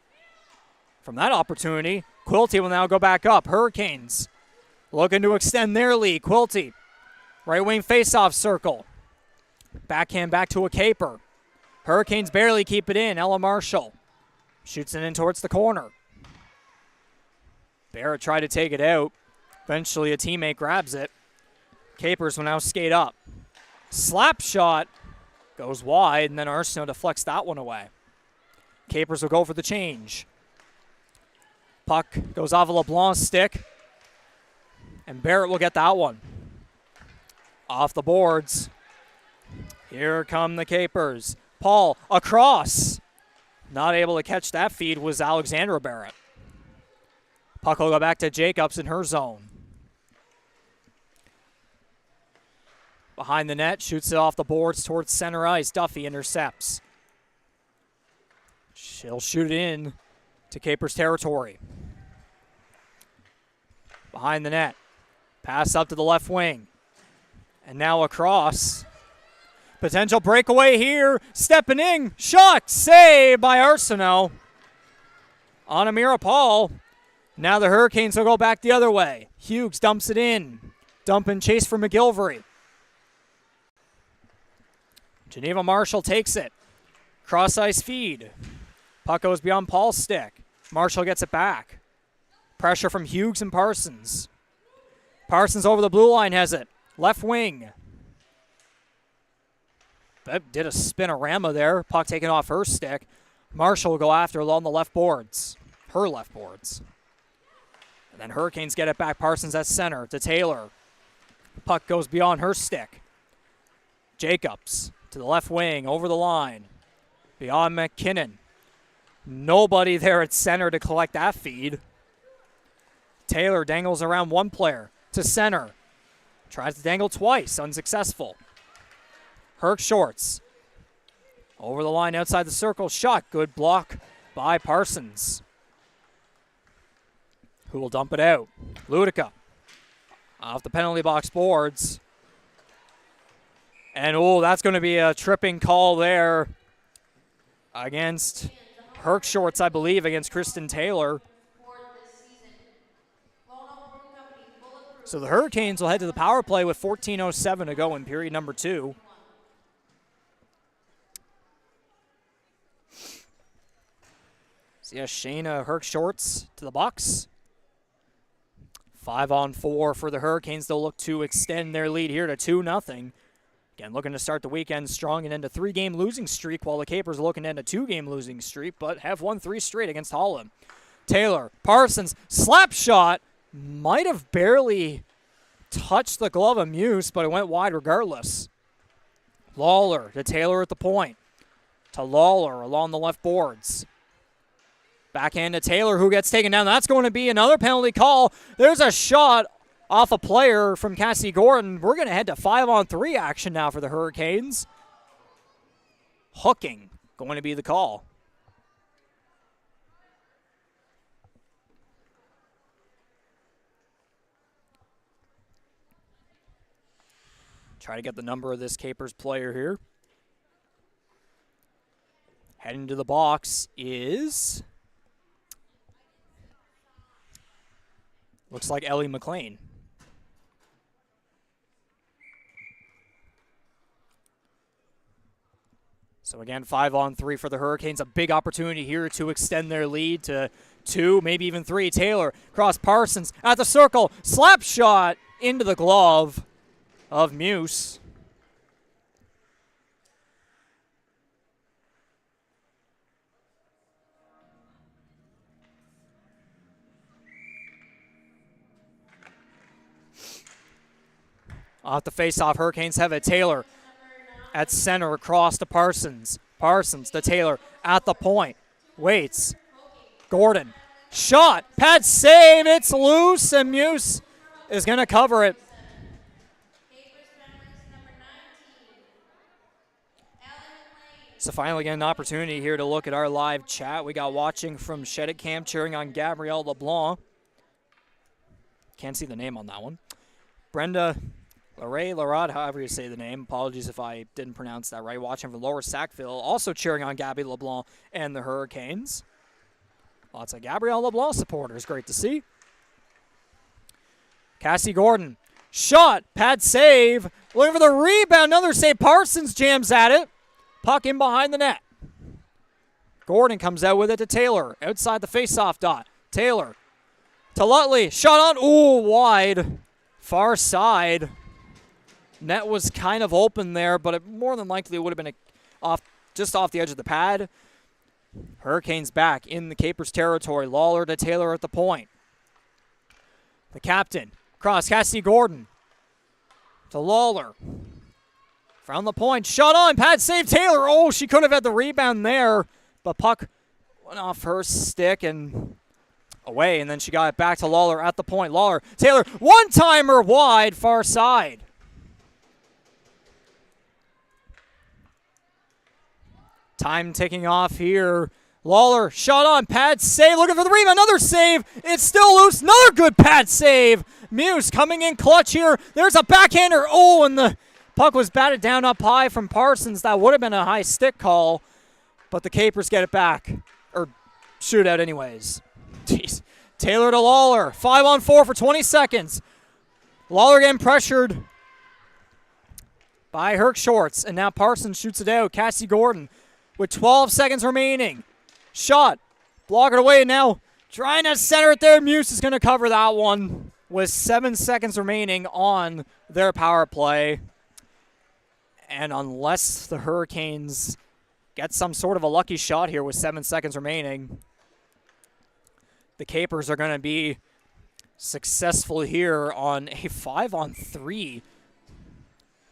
from that opportunity. Quilty will now go back up. Hurricanes looking to extend their lead. Quilty, right wing faceoff circle. Backhand back to a caper. Hurricanes barely keep it in. Ella Marshall shoots it in towards the corner. Barrett tried to take it out. Eventually a teammate grabs it. Capers will now skate up. Slap shot goes wide, and then Arsenault deflects that one away. Capers will go for the change. Puck goes off a LeBlanc's stick, and Barrett will get that one. Off the boards. Here come the Capers. Paul across. Not able to catch that feed was Alexandra Barrett. Puck will go back to Jacobs in her zone. Behind the net, shoots it off the boards towards center ice. Duffy intercepts. She'll shoot it in to Capers territory. Behind the net. Pass up to the left wing. And now across. Potential breakaway here. Stepping in. Shot. Save by Arsenault. On Amira Paul. Now the Hurricanes will go back the other way. Hughes dumps it in. Dump and chase for McGilvery. Geneva Marshall takes it. Cross ice feed. Puck goes beyond Paul's stick. Marshall gets it back. Pressure from Hughes and Parsons. Parsons over the blue line has it. Left wing. That did a spinorama there. Puck taken off her stick. Marshall will go after along the left boards. Her left boards. And then Hurricanes get it back. Parsons at center to Taylor. Puck goes beyond her stick. Jacobs to the left wing, over the line. Beyond McKinnon. Nobody there at center to collect that feed. Taylor dangles around one player to center. Tries to dangle twice, unsuccessful. Herc shorts. Over the line outside the circle, shot. Good block by Parsons. Who will dump it out? Ludica. Off the penalty box boards. And, that's going to be a tripping call there against Herc shorts, I believe, against Kristen Taylor. So the Hurricanes will head to the power play with 14:07 to go in period number 2. So, Shayna Herc shorts to the box. 5-on-4 for the Hurricanes. They'll look to extend their lead here to 2-0. Again, looking to start the weekend strong and end a 3-game losing streak, while the Capers are looking to end a 2-game losing streak, but have won 3 straight against Holland. Taylor, Parsons, slap shot. Might have barely touched the glove of Muse, but it went wide regardless. Lawler to Taylor at the point. To Lawler along the left boards. Backhand to Taylor, who gets taken down. That's going to be another penalty call. There's a shot off a player from Cassie Gordon. We're going to head to 5-on-3 action now for the Hurricanes. Hooking going to be the call. Try to get the number of this Capers player here. Heading to the box is... looks like Ellie McLean. So again, 5-on-3 for the Hurricanes. A big opportunity here to extend their lead to 2, maybe even 3. Taylor, cross Parsons at the circle. Slap shot into the glove of Muse. Off the face-off, Hurricanes have it. Taylor at center, across to Parsons. Parsons to Taylor at the point. Waits. Gordon. Shot. Pad save. It's loose, and Muse is going to cover it. So finally get an opportunity here to look at our live chat. We got watching from Shedit Camp, cheering on Gabrielle LeBlanc. Can't see the name on that one. Brenda Larad, however you say the name. Apologies if I didn't pronounce that right. Watching from Lower Sackville, also cheering on Gabby LeBlanc and the Hurricanes. Lots of Gabrielle LeBlanc supporters. Great to see. Cassie Gordon. Shot. Pad save. Looking for the rebound. Another save. Parsons jams at it. Puck in behind the net. Gordon comes out with it to Taylor. Outside the faceoff dot. Taylor to Lutley. Shot on. Ooh, wide. Far side. Net was kind of open there, but it more than likely would have been just off the edge of the pad. Hurricanes back in the Capers territory. Lawler to Taylor at the point. The captain. Cross. Cassie Gordon to Lawler. Found the point. Shot on. Pad save. Taylor. Oh, she could have had the rebound there, but puck went off her stick and away, and then she got it back to Lawler at the point. Lawler. Taylor. One-timer wide. Far side. Time ticking off here. Lawler, shot on, pad save, looking for the rebound, another save. It's still loose, another good pad save. Muse coming in clutch here. There's a backhander. Oh, and the puck was batted down up high from Parsons. That would have been a high stick call, but the Capers get it back. Or shoot out anyways. Jeez. Taylor to Lawler, 5-on-4 for 20 seconds. Lawler getting pressured by Herc Shorts, and now Parsons shoots it out. Cassie Gordon with 12 seconds remaining. Shot. Block it away now. Trying to center it there. Muse is going to cover that one with 7 seconds remaining on their power play. And unless the Hurricanes get some sort of a lucky shot here with 7 seconds remaining, the Capers are going to be successful here on a 5-on-3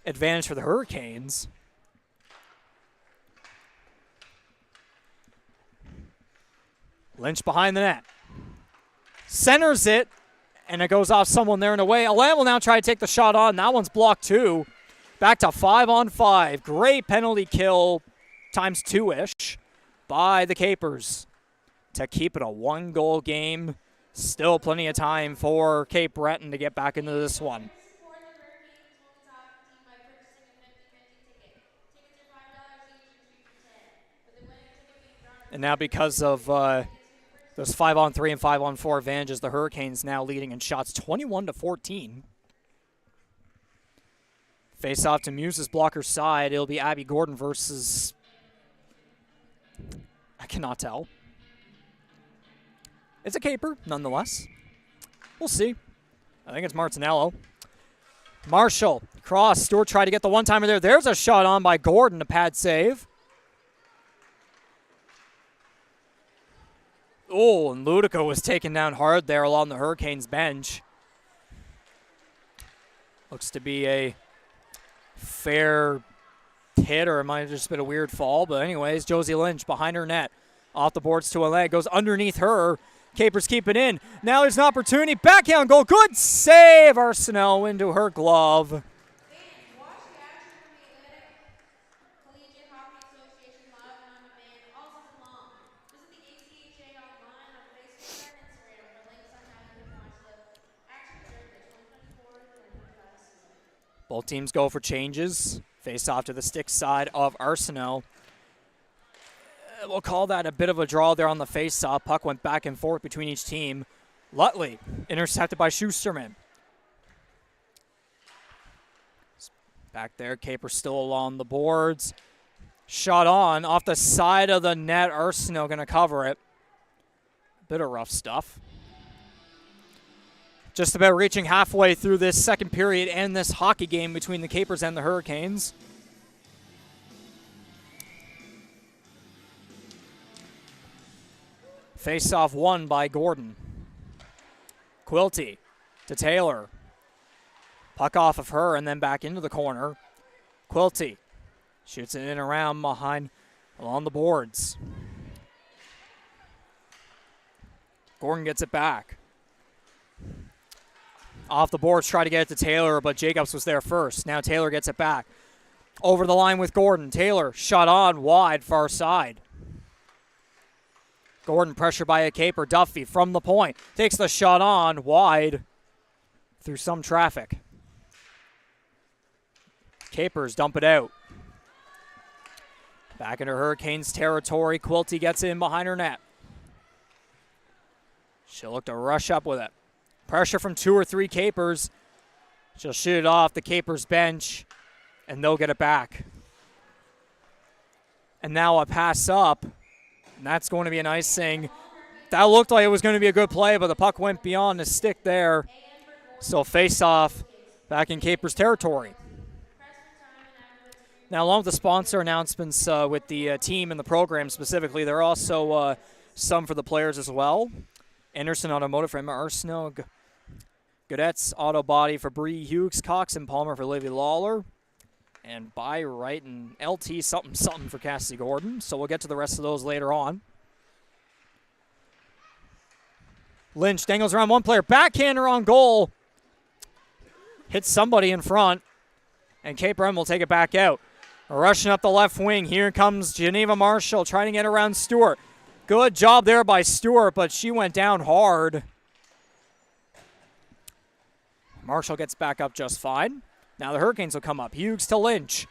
advantage for the Hurricanes. Lynch behind the net. Centers it, and it goes off someone there in a way. Alam will now try to take the shot on. That one's blocked too. Back to 5-on-5. Great penalty kill times 2-ish by the Capers to keep it a 1-goal game. Still plenty of time for Cape Breton to get back into this one. Support the Hurricanes Women's Hockey Team by purchasing a 50-50 ticket. Tickets are $5 each and 3 for 10. With the winning ticket being drawn. And now because of those 5-on-3 and 5-on-4 advantages, the Hurricanes now leading in shots 21-14. Face off to Muse's blocker side. It'll be Abby Gordon versus... I cannot tell. It's a Caper, nonetheless. We'll see. I think it's Martinello. Marshall, cross. Stewart tried to get the one-timer there. There's a shot on by Gordon, a pad save. Oh, and Ludico was taken down hard there along the Hurricanes bench. Looks to be a fair hit, or it might have just been a weird fall. But anyways, Josie Lynch behind her net. Off the boards to a leg. Goes underneath her. Capers keep it in. Now there's an opportunity. Backhand goal. Good save. Arsenault into her glove. Fans, watch the action from the Atlantic Collegiate Hockey Association live and on demand all season long. Visit the ACHA online on Facebook and Instagram for links on how you can watch the action during the 2024-2025 season. Both teams go for changes. Face off to the stick side of Arsenault. We'll call that a bit of a draw there on the face-off. Puck went back and forth between each team. Lutley intercepted by Schusterman. Back there, Caper still along the boards. Shot on off the side of the net. Arsenault going to cover it. Bit of rough stuff. Just about reaching halfway through this second period and this hockey game between the Capers and the Hurricanes. Face-off won by Gordon. Quilty to Taylor. Puck off of her and then back into the corner. Quilty shoots it in around behind along the boards. Gordon gets it back. Off the boards, try to get it to Taylor, but Jacobs was there first. Now Taylor gets it back. Over the line with Gordon. Taylor shot on wide, far side. Gordon pressured by a Caper. Duffy from the point. Takes the shot on wide through some traffic. Capers dump it out. Back into Hurricanes territory. Quilty gets in behind her net. She'll look to rush up with it. Pressure from 2 or 3 Capers. She'll shoot it off the Capers bench, and they'll get it back. And now a pass up, and that's going to be an icing. That looked like it was going to be a good play, but the puck went beyond the stick there. So face-off back in Capers territory. Now, along with the sponsor announcements with the team and the program specifically, there are also some for the players as well. Anderson Automotive for Emma Arsenault. Godette's Auto Body for Bree Hughes. Cox and Palmer for Livy Lawler. And By Wright and LT something for Cassie Gordon. So we'll get to the rest of those later on. Lynch dangles around one player. Backhander on goal. Hits somebody in front. And Cape Breton will take it back out. Rushing up the left wing. Here comes Geneva Marshall trying to get around Stewart. Good job there by Stewart, but she went down hard. Marshall gets back up just fine. Now the Hurricanes will come up. Hughes to Lynch.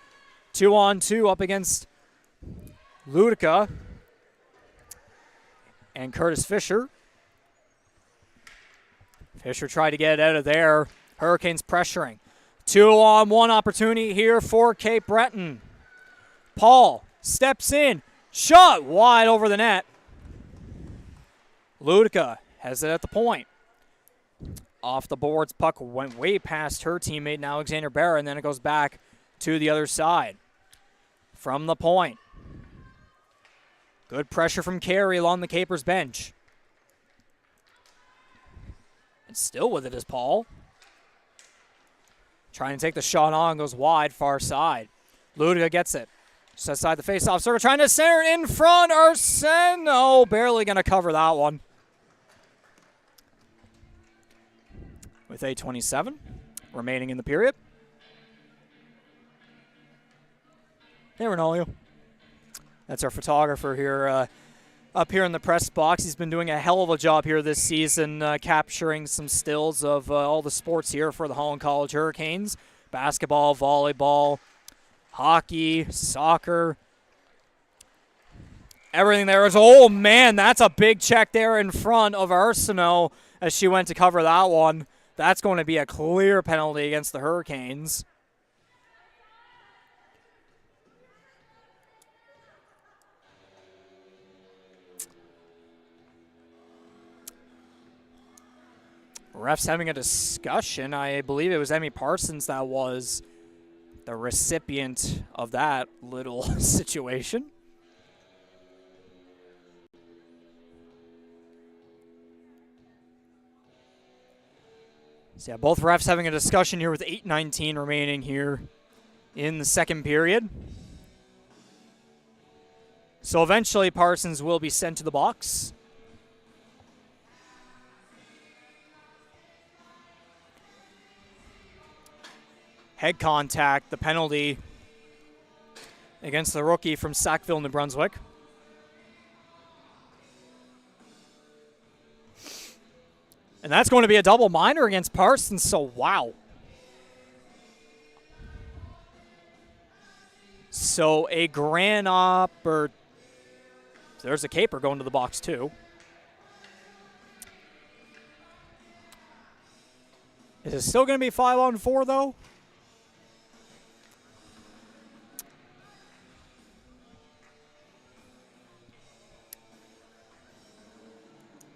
2-on-2 up against Ludica and Curtis Fisher. Fisher tried to get it out of there. Hurricanes pressuring. 2-on-1 opportunity here for Cape Breton. Paul steps in. Shot wide over the net. Ludica has it at the point. Off the boards, puck went way past her teammate, Alexander Barra, and then it goes back to the other side. From the point. Good pressure from Carey along the Capers bench. And still with it is Paul. Trying to take the shot on, goes wide, far side. Ludica gets it. Just outside the face-off circle, trying to center it in front. Arsenault barely going to cover that one. With 8:27 remaining in the period. Hey, Ronaldo. That's our photographer here up here in the press box. He's been doing a hell of a job here this season, capturing some stills of all the sports here for the Holland College Hurricanes. Basketball, volleyball, hockey, soccer. Everything there is, oh man, that's a big check there in front of Arsenault as she went to cover that one. That's going to be a clear penalty against the Hurricanes. Refs having a discussion. I believe it was Emmy Parsons that was the recipient of that little situation. So yeah, both refs having a discussion here with 8:19 remaining here in the second period. So eventually Parsons will be sent to the box. Head contact, the penalty against the rookie from Sackville, New Brunswick. And that's going to be a double minor against Parsons, so wow. So a grand op, or there's a caper going to the box too. Is it still going to be 5-on-4 though?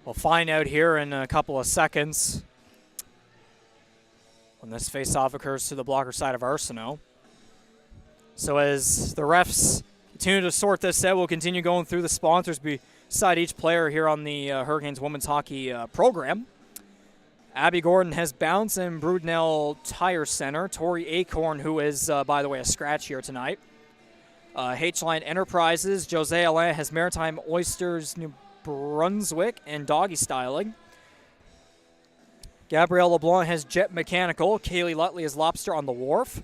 We'll find out here in a couple of seconds when this face-off occurs to the blocker side of Arsenault. So as the refs continue to sort this out, we'll continue going through the sponsors beside each player here on the Hurricanes women's hockey program. Abby Gordon has Bounce and Broodnell Tire Center. Tori Acorn, who is, by the way, a scratch here tonight. H-Line Enterprises. Jose Alain has Maritime Oysters, New Brunswick, and Doggy Styling. Gabrielle LeBlanc has Jet Mechanical. Kaylee Lutley has Lobster on the Wharf.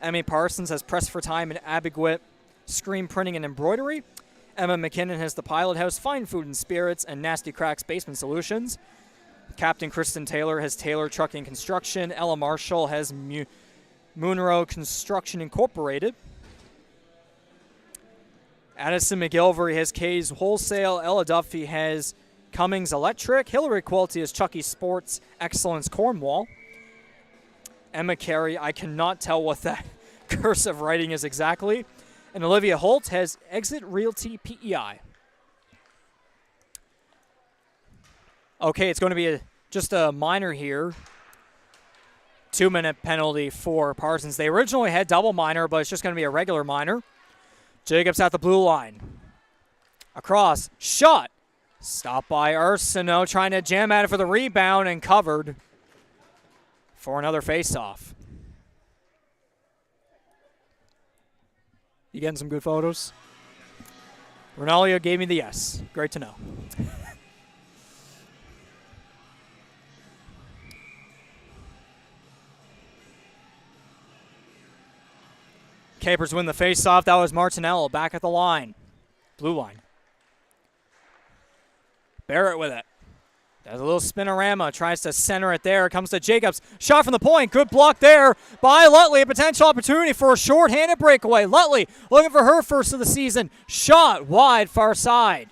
Emmy Parsons has Press for Time and Abiguit Screen Printing and Embroidery. Emma McKinnon has The Pilot House, Fine Food and Spirits, and Nasty Cracks Basement Solutions. Captain Kristen Taylor has Taylor Trucking Construction. Ella Marshall has Munro Construction Incorporated. Addison McGilvery has Kay's Wholesale. Ella Duffy has Cummings Electric. Hillary Quilty is Chucky Sports Excellence Cornwall. Emma Carey, I cannot tell what that cursive writing is exactly. And Olivia Holt has Exit Realty PEI. Okay, it's going to be just a minor here. 2-minute penalty for Parsons. They originally had double minor, but it's just going to be a regular minor. Jacobs at the blue line. Across. Shot. Stopped by Arsenault, trying to jam at it for the rebound and covered for another face-off. You getting some good photos? Ronaldo gave me the yes. Great to know. Capers win the face-off. That was Martinello back at the line. Blue line. Barrett with it. There's a little spinorama. Tries to center it there. Comes to Jacobs. Shot from the point. Good block there by Lutley. A potential opportunity for a short-handed breakaway. Lutley looking for her first of the season. Shot wide far side.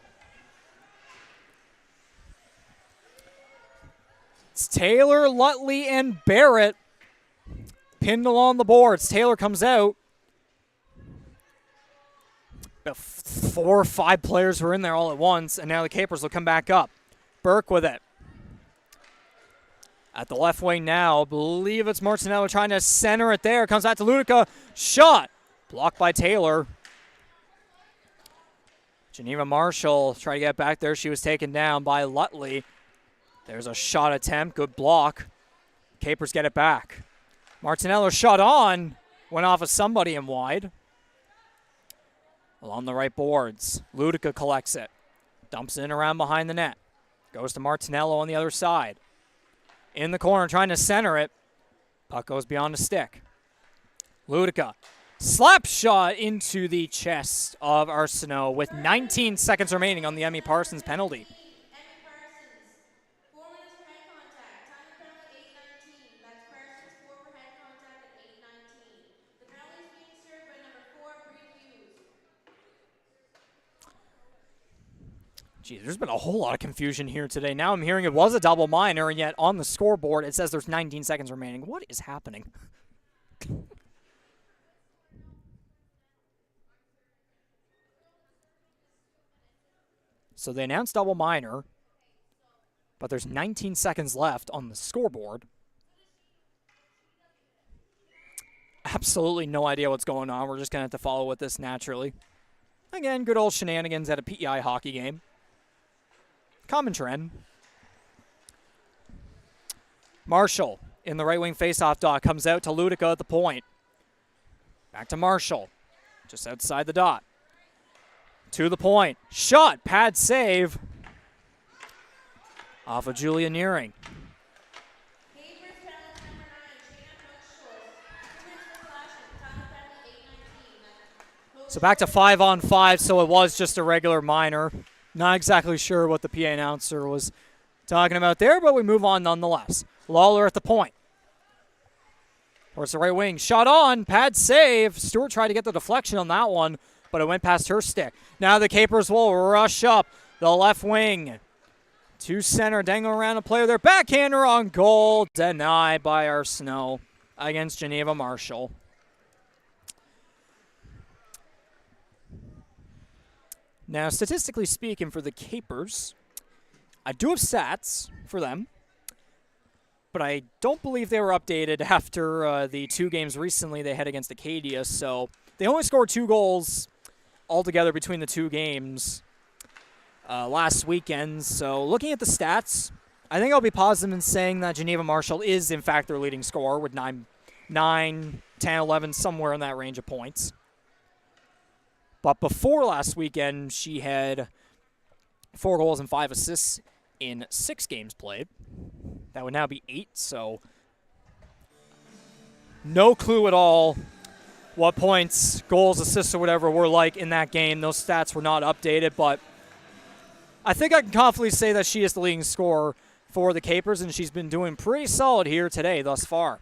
It's Taylor, Lutley, and Barrett pinned along the boards. Taylor comes out. About 4 or 5 players were in there all at once, and now the Capers will come back up. Burke with it. At the left wing now, I believe it's Martinello trying to center it there. Comes out to Ludica. Shot. Blocked by Taylor. Geneva Marshall trying to get back there. She was taken down by Lutley. There's a shot attempt. Good block. Capers get it back. Martinello shot on. Went off of somebody and wide. Along the right boards. Ludica collects it. Dumps it in around behind the net. Goes to Martinello on the other side. In the corner trying to center it. Puck goes beyond the stick. Ludica. Slap shot into the chest of Arsenault with 19 seconds remaining on the Emmy Parsons penalty. Emmy Parsons, 4 minutes for head contact. Time of penalty 8:19. That's Parsons 4 for head contact at 8:19. The penalty is being served by number 4, Bree Hughes. Geez, there's been a whole lot of confusion here today. Now I'm hearing it was a double minor, and yet on the scoreboard it says there's 19 seconds remaining. What is happening? So they announced double minor, but there's 19 seconds left on the scoreboard. Absolutely no idea what's going on. We're just going to have to follow with this naturally. Again, good old shenanigans at a PEI hockey game. Common trend. Marshall in the right wing faceoff dot comes out to Ludica at the point. Back to Marshall, just outside the dot. To the point. Shot. Pad save. Off of Julia Nearing. Capers penalty number 9, Shayna Coach-Schultz. 2 minutes for flashing. Time of penalty 8:19. So back to 5-on-5, so it was just a regular minor. Not exactly sure what the PA announcer was talking about there, but we move on nonetheless. Lawler at the point. Towards the right wing. Shot on. Pad save. Stewart tried to get the deflection on that one, but it went past her stick. Now the Capers will rush up the left wing. To center. Dangle around a player there. Backhander on goal. Denied by Arsenault against Geneva Marshall. Now, statistically speaking, for the Capers, I do have stats for them, but I don't believe they were updated after the 2 games recently they had against Acadia. So they only scored 2 goals altogether between the 2 games last weekend. So looking at the stats, I think I'll be positive in saying that Geneva Marshall is, in fact, their leading scorer with 9, 10, 11, somewhere in that range of points. But before last weekend, she had 4 goals and 5 assists in 6 games played. That would now be 8, so no clue at all what points, goals, assists, or whatever were like in that game. Those stats were not updated, but I think I can confidently say that she is the leading scorer for the Capers, and she's been doing pretty solid here today thus far.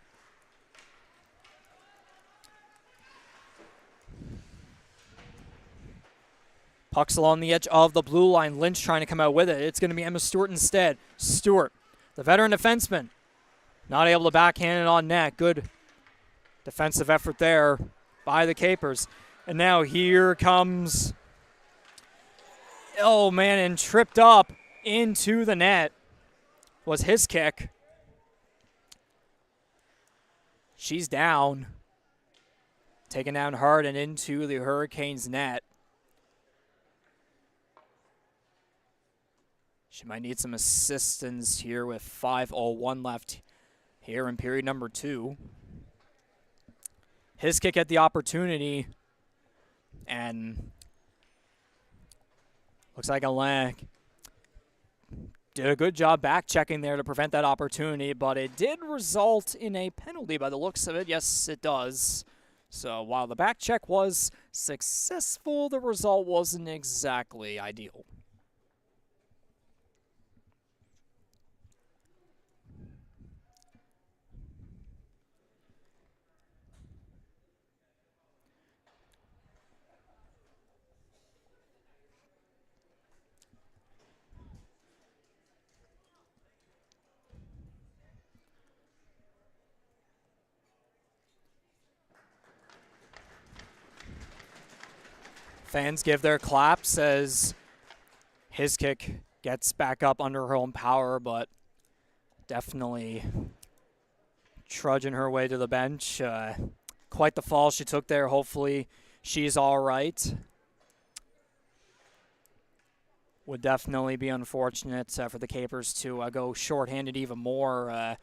Puck's along the edge of the blue line. Lynch trying to come out with it. It's going to be Emma Stewart instead. Stewart, the veteran defenseman, not able to backhand it on net. Good defensive effort there by the Capers. And now here comes, oh man, and tripped up into the net was his kick. She's down. Taken down hard and into the Hurricanes' net. She might need some assistance here with 5:01 left here in period number 2. His kick at the opportunity, and looks like Alain did a good job back checking there to prevent that opportunity, but it did result in a penalty by the looks of it. Yes, it does. So while the back check was successful, the result wasn't exactly ideal. Fans give their claps as his kick gets back up under her own power, but definitely trudging her way to the bench. Quite the fall she took there. Hopefully she's all right. Would definitely be unfortunate for the Capers to go shorthanded even more,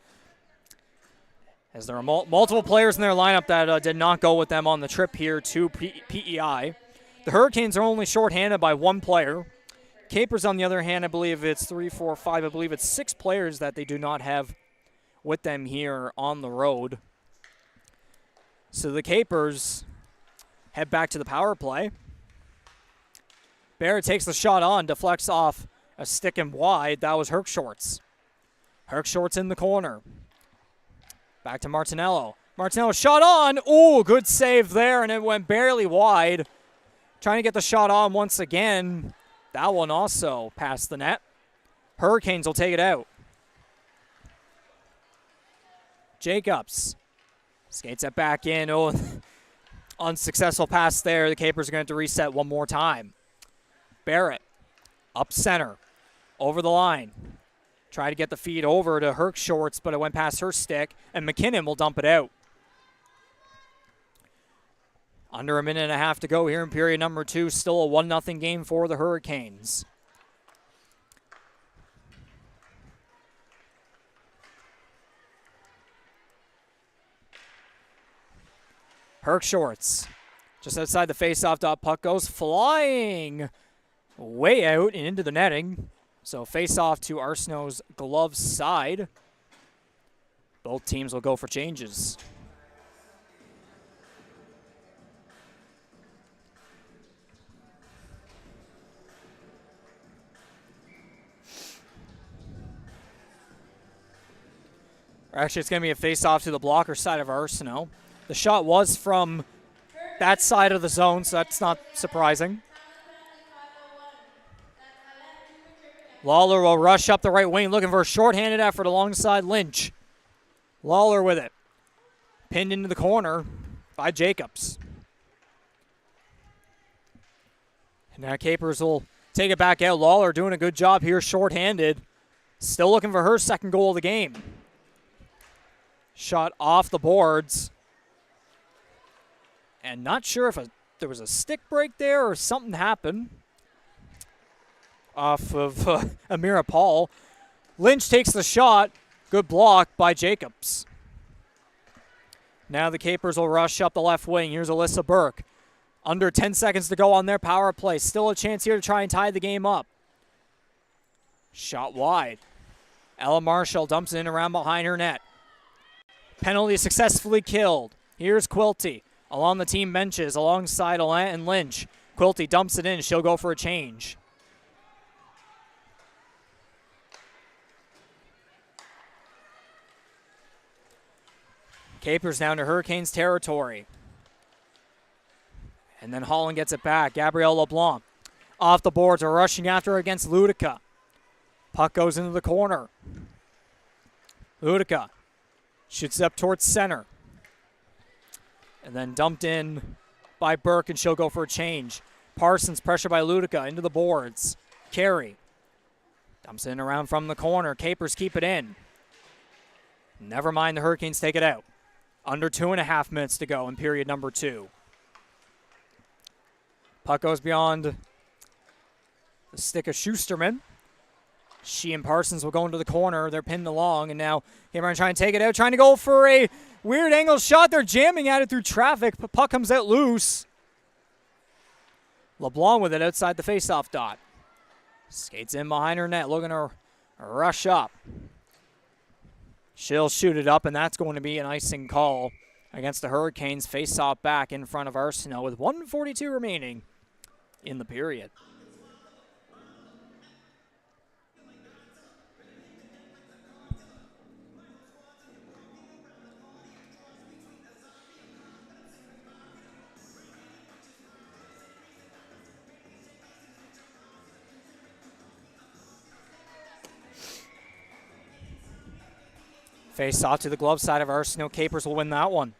as there are multiple players in their lineup that did not go with them on the trip here to PEI. The Hurricanes are only shorthanded by one player. Capers, on the other hand, I believe it's 3, 4, 5. I believe it's 6 players that they do not have with them here on the road. So the Capers head back to the power play. Barrett takes the shot on, deflects off a stick and wide. That was Herkshorts. Herkshorts in the corner. Back to Martinello. Martinello shot on. Ooh, good save there, and it went barely wide. Trying to get the shot on once again. That one also past the net. Hurricanes will take it out. Jacobs skates it back in. Oh, unsuccessful pass there. The Capers are going to have to reset one more time. Barrett up center. Over the line. Try to get the feed over to Herkshorts, but it went past her stick, and McKinnon will dump it out. Under a minute and a half to go here in period number 2. Still a 1-0 game for the Hurricanes. Herkshorts just outside the faceoff dot. Puck goes flying way out and into the netting. So face-off to Arsenault's glove side. Both teams will go for changes. Actually, it's going to be a face-off to the blocker side of Arsenault. The shot was from that side of the zone, so that's not surprising. Lawler will rush up the right wing, looking for a shorthanded effort alongside Lynch. Lawler with it. Pinned into the corner by Jacobs. And now Capers will take it back out. Lawler doing a good job here, shorthanded. Still looking for her second goal of the game. Shot off the boards. And not sure if there was a stick break there or something happened. Off of Amira Paul. Lynch takes the shot. Good block by Jacobs. Now the Capers will rush up the left wing. Here's Alyssa Burke. Under 10 seconds to go on their power play. Still a chance here to try and tie the game up. Shot wide. Ella Marshall dumps it in around behind her net. Penalty successfully killed. Here's Quilty along the team benches alongside Alain and Lynch. Quilty dumps it in. She'll go for a change. Capers down to Hurricanes territory. And then Holland gets it back. Gabrielle LeBlanc off the boards are rushing after against Ludica. Puck goes into the corner. Ludica shoots up towards center. And then dumped in by Burke, and she'll go for a change. Parsons pressure by Ludica into the boards. Carey dumps in around from the corner. Capers keep it in. Never mind, the Hurricanes take it out. Under 2.5 minutes to go in period number 2. Puck goes beyond the stick of Schusterman. She and Parsons will go into the corner. They're pinned along, and now Cameron trying to take it out, trying to go for a weird angle shot. They're jamming at it through traffic. Puck comes out loose. LeBlanc with it outside the faceoff dot. Skates in behind her net, looking to rush up. She'll shoot it up, and that's going to be an icing call against the Hurricanes. Faceoff back in front of Arsenault with 1:42 remaining in the period. Face off to the glove side of Arsenault. Capers will win that one.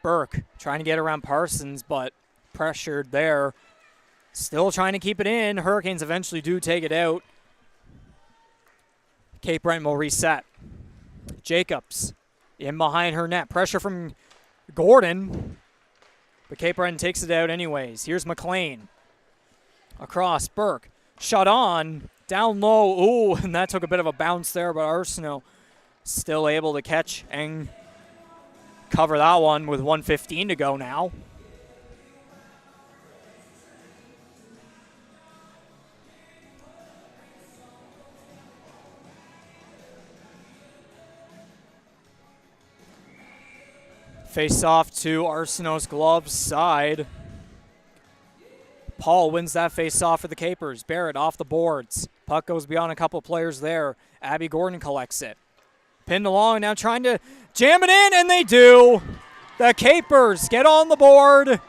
Burke trying to get around Parsons, but pressured there. Still trying to keep it in. Hurricanes eventually do take it out. Cape Breton will reset. Jacobs in behind her net. Pressure from Gordon, but Cape Breton takes it out anyways. Here's McLean. Across, Burke. Shot on. Down low. Ooh, and that took a bit of a bounce there, but Arsenault still able to catch and cover that one with 1:15 to go now. Face off to Arsenault's glove side. Paul wins that face off for the Capers. Barrett off the boards. Puck goes beyond a couple players there. Abby Gordon collects it. Pinned along, now trying to jam it in, and they do. The Capers get on the board.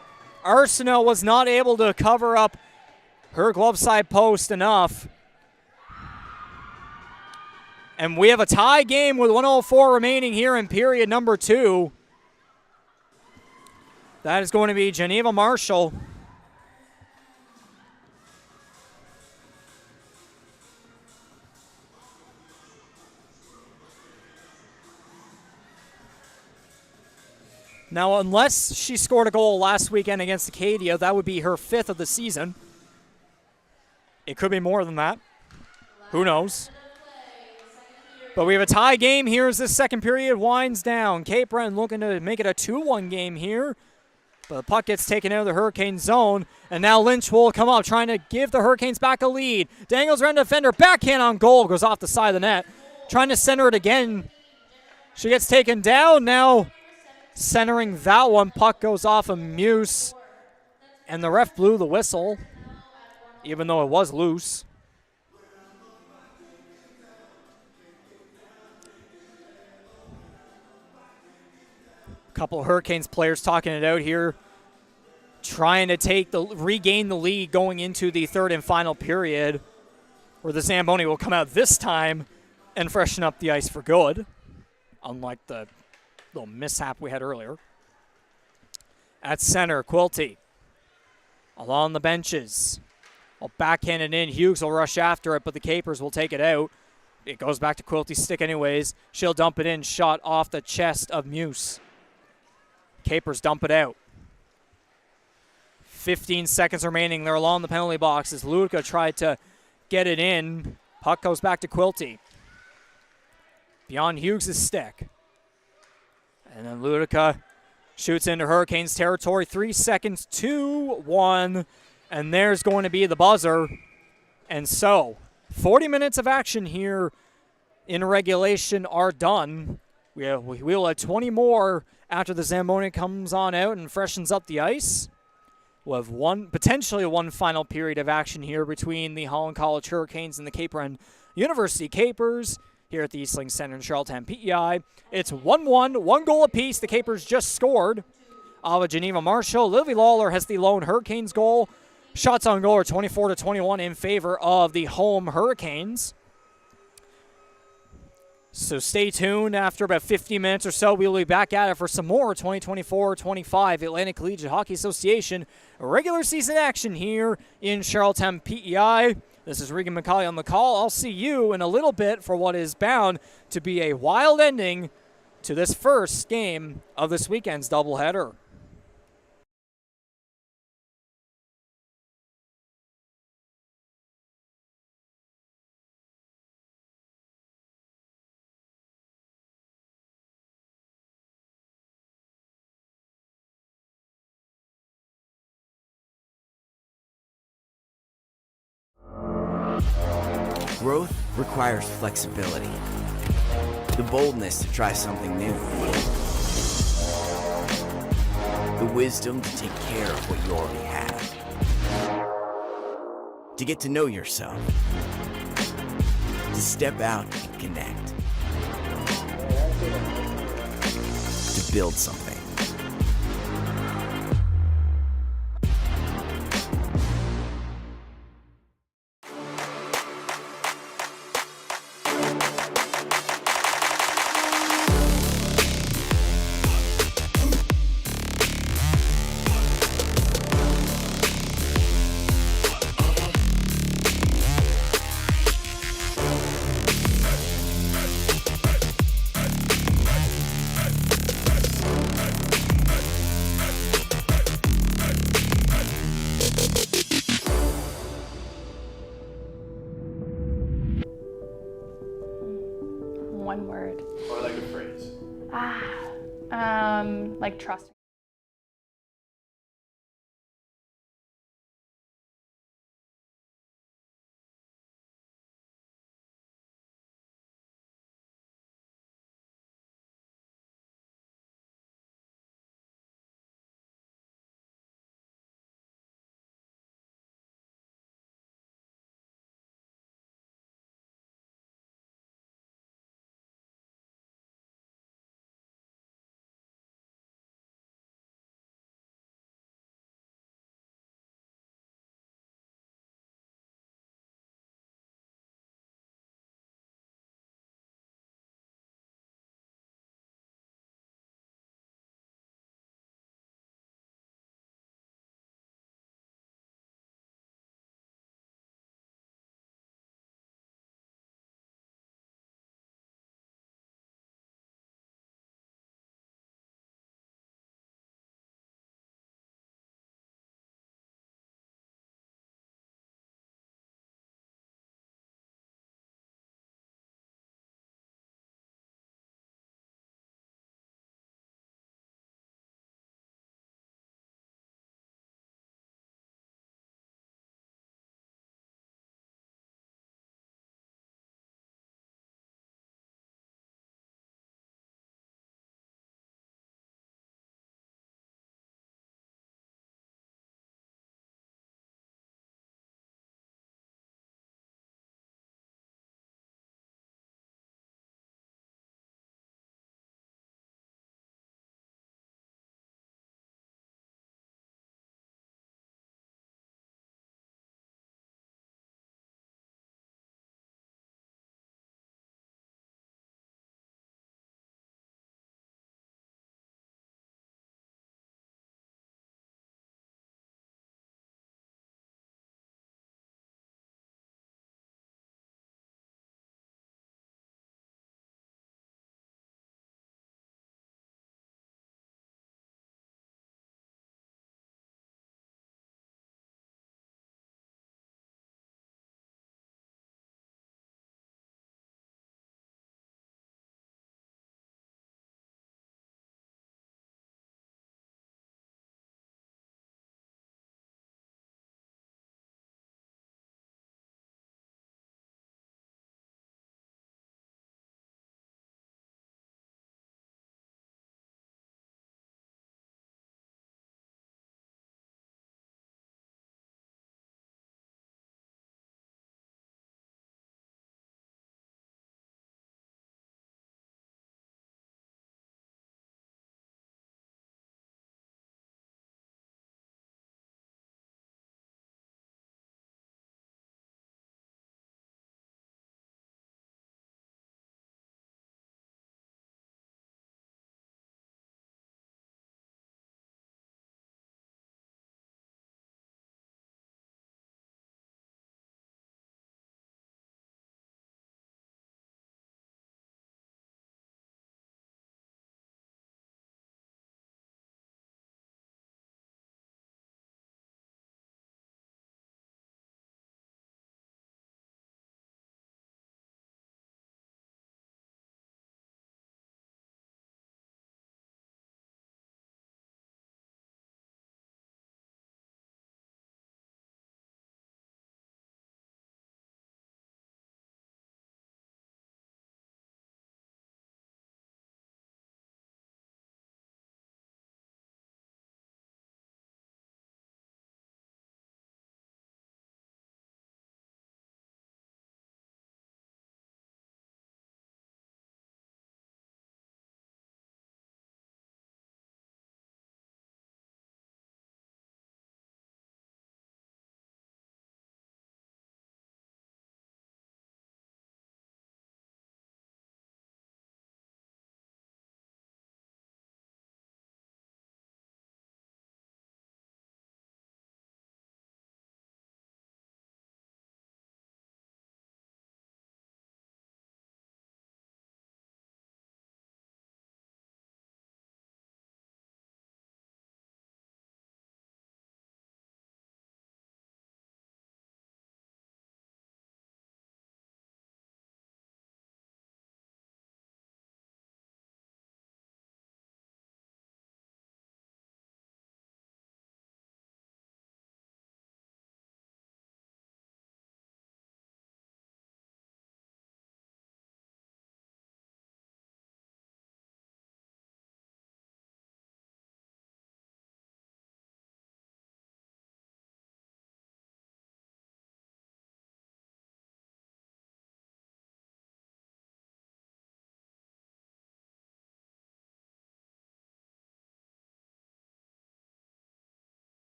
Arsenault was not able to cover up her glove side post enough. And we have a tie game with 1:04 remaining here in period number 2. That is going to be Geneva Marshall. Now, unless she scored a goal last weekend against Acadia, that would be her 5th of the season. It could be more than that. Who knows? But we have a tie game here as this second period winds down. Cape Breton looking to make it a 2-1 game here. But the puck gets taken out of the Hurricane zone. And now Lynch will come up, trying to give the Hurricanes back a lead. Dangles around the defender. Backhand on goal. Goes off the side of the net. Trying to center it again. She gets taken down now. Centering that one, puck goes off of Muse, and the ref blew the whistle, even though it was loose. A couple of Hurricanes players talking it out here, trying to regain the lead going into the third and final period, where the Zamboni will come out this time and freshen up the ice for good, unlike the little mishap we had earlier. At center, Quilty. Along the benches. I'll backhand it in. Hughes will rush after it, but the Capers will take it out. It goes back to Quilty's stick anyways. She'll dump it in. Shot off the chest of Muse. Capers dump it out. 15 seconds remaining. They're along the penalty box as Ludica tried to get it in. Puck goes back to Quilty. Beyond Hughes' stick. And then Ludica shoots into Hurricanes territory. 3 seconds, 2-1. And there's going to be the buzzer. And so, 40 minutes of action here in regulation are done. We will have 20 more after the Zamboni comes on out and freshens up the ice. We'll have potentially one final period of action here between the Holland College Hurricanes and the Cape Breton University Capers here at the Eastling Center in Charlottetown, PEI. It's 1-1, 1 goal apiece. The Capers just scored. Geneva Marshall. Livy Lawler has the lone Hurricanes goal. Shots on goal are 24-21 in favor of the home Hurricanes. So stay tuned. After about 50 minutes or so, we'll be back at it for some more 2024-25 Atlantic Collegiate Hockey Association regular season action here in Charlottetown, PEI. This is Regan McCauley on the call. I'll see you in a little bit for what is bound to be a wild ending to this first game of this weekend's doubleheader. Growth requires flexibility, the boldness to try something new, the wisdom to take care of what you already have, to get to know yourself, to step out and connect, to build something. One word. Or like a phrase. Like trust.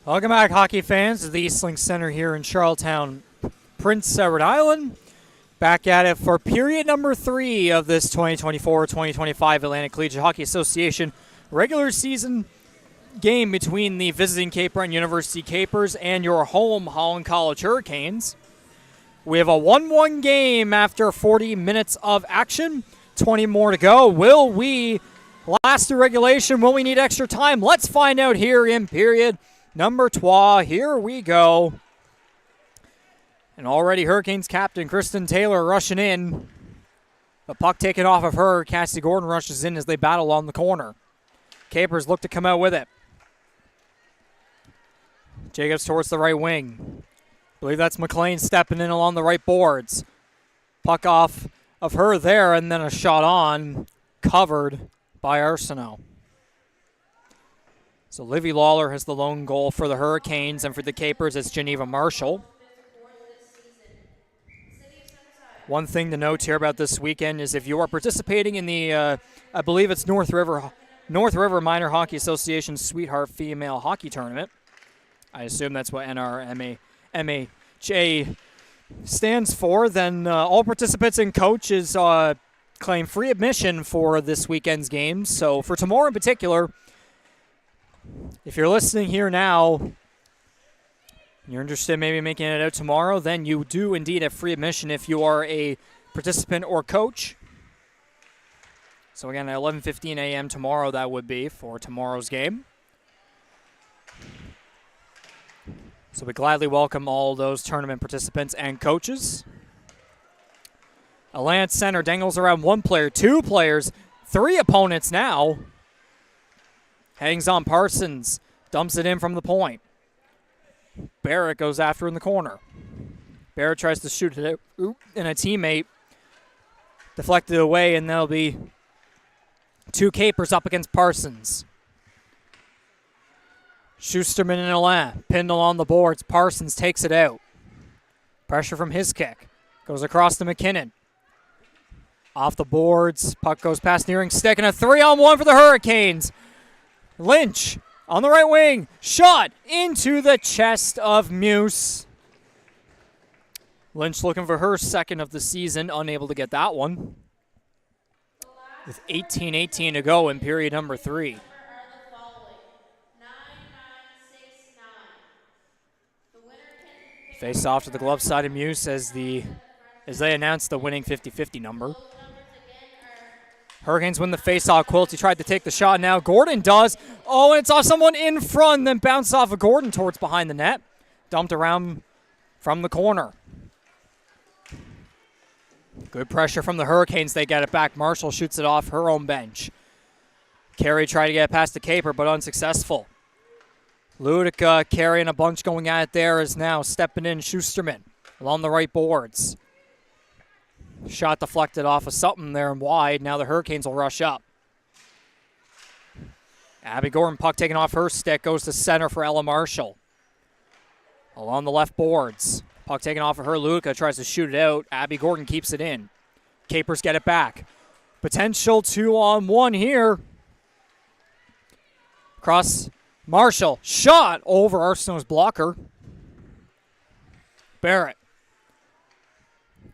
Welcome back, hockey fans, to the Eastlink Center here in Charlottetown, Prince Edward Island. Back at it for period number 3 of this 2024-2025 Atlantic Collegiate Hockey Association regular season game between the visiting Cape Breton University Capers and your home Holland College Hurricanes. We have a 1-1 game after 40 minutes of action. 20 more to go. Will we last the regulation? Will we need extra time? Let's find out here in period number 2. Here we go. And already Hurricanes captain Kristen Taylor rushing in. The puck taken off of her. Cassie Gordon rushes in as they battle on the corner. Capers look to come out with it. Jacobs towards the right wing. I believe that's McLean stepping in along the right boards. Puck off of her there, and then a shot on, covered by Arsenault. So Livy Lawler has the lone goal for the Hurricanes, and for the Capers, it's Geneva Marshall. One thing to note here about this weekend is if you are participating in the, I believe it's North River Minor Hockey Association Sweetheart Female Hockey Tournament. I assume that's what NRMHA stands for. Then all participants and coaches claim free admission for this weekend's games. So for tomorrow in particular, if you're listening here now, you're interested in maybe making it out tomorrow, then you do indeed have free admission if you are a participant or coach. So again, at 11:15 a.m. tomorrow, that would be for tomorrow's game. So we gladly welcome all those tournament participants and coaches. Alliance Center dangles around 1 player, 2 players, 3 opponents now. Hangs on Parsons, dumps it in from the point. Barrett goes after in the corner. Barrett tries to shoot it out, and a teammate deflected away, and there'll be 2 Capers up against Parsons. Schusterman and Alain pinned along the boards. Parsons takes it out. Pressure from his kick. Goes across to McKinnon. Off the boards. Puck goes past nearing stick, and a 3-on-1 for the Hurricanes. Lynch on the right wing. Shot into the chest of Muse. Lynch looking for her second of the season. Unable to get that one. With 18:18 to go in period number 3. Face off to the glove side of Muse as they announce the winning 50-50 number. Hurricanes win the face-off. Quilty tried to take the shot now. Gordon does. Oh, and it's off someone in front, then bounced off of Gordon towards behind the net. Dumped around from the corner. Good pressure from the Hurricanes. They get it back. Marshall shoots it off her own bench. Carey tried to get past the Caper, but unsuccessful. Ludica carrying a bunch going at it there is now stepping in Schusterman along the right boards. Shot deflected off of something there and wide. Now the Hurricanes will rush up. Abby Gordon, puck taken off her stick, goes to center for Ella Marshall. Along the left boards. Puck taken off of her. Ludica tries to shoot it out. Abby Gordon keeps it in. Capers get it back. Potential 2-on-1 here. Cross Marshall. Shot over Arsenault's blocker. Barrett.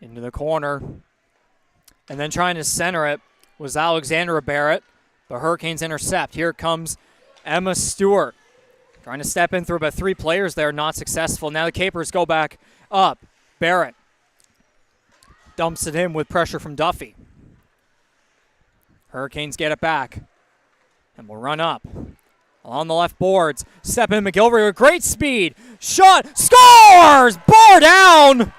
Into the corner. And then trying to center it was Alexandra Barrett. The Hurricanes intercept. Here comes Emma Stewart. Trying to step in through about 3 players there. Not successful. Now the Capers go back up. Barrett dumps it in with pressure from Duffy. Hurricanes get it back. And will run up. Along the left boards. Step in McGilvery with great speed. Shot. Scores! Bar down!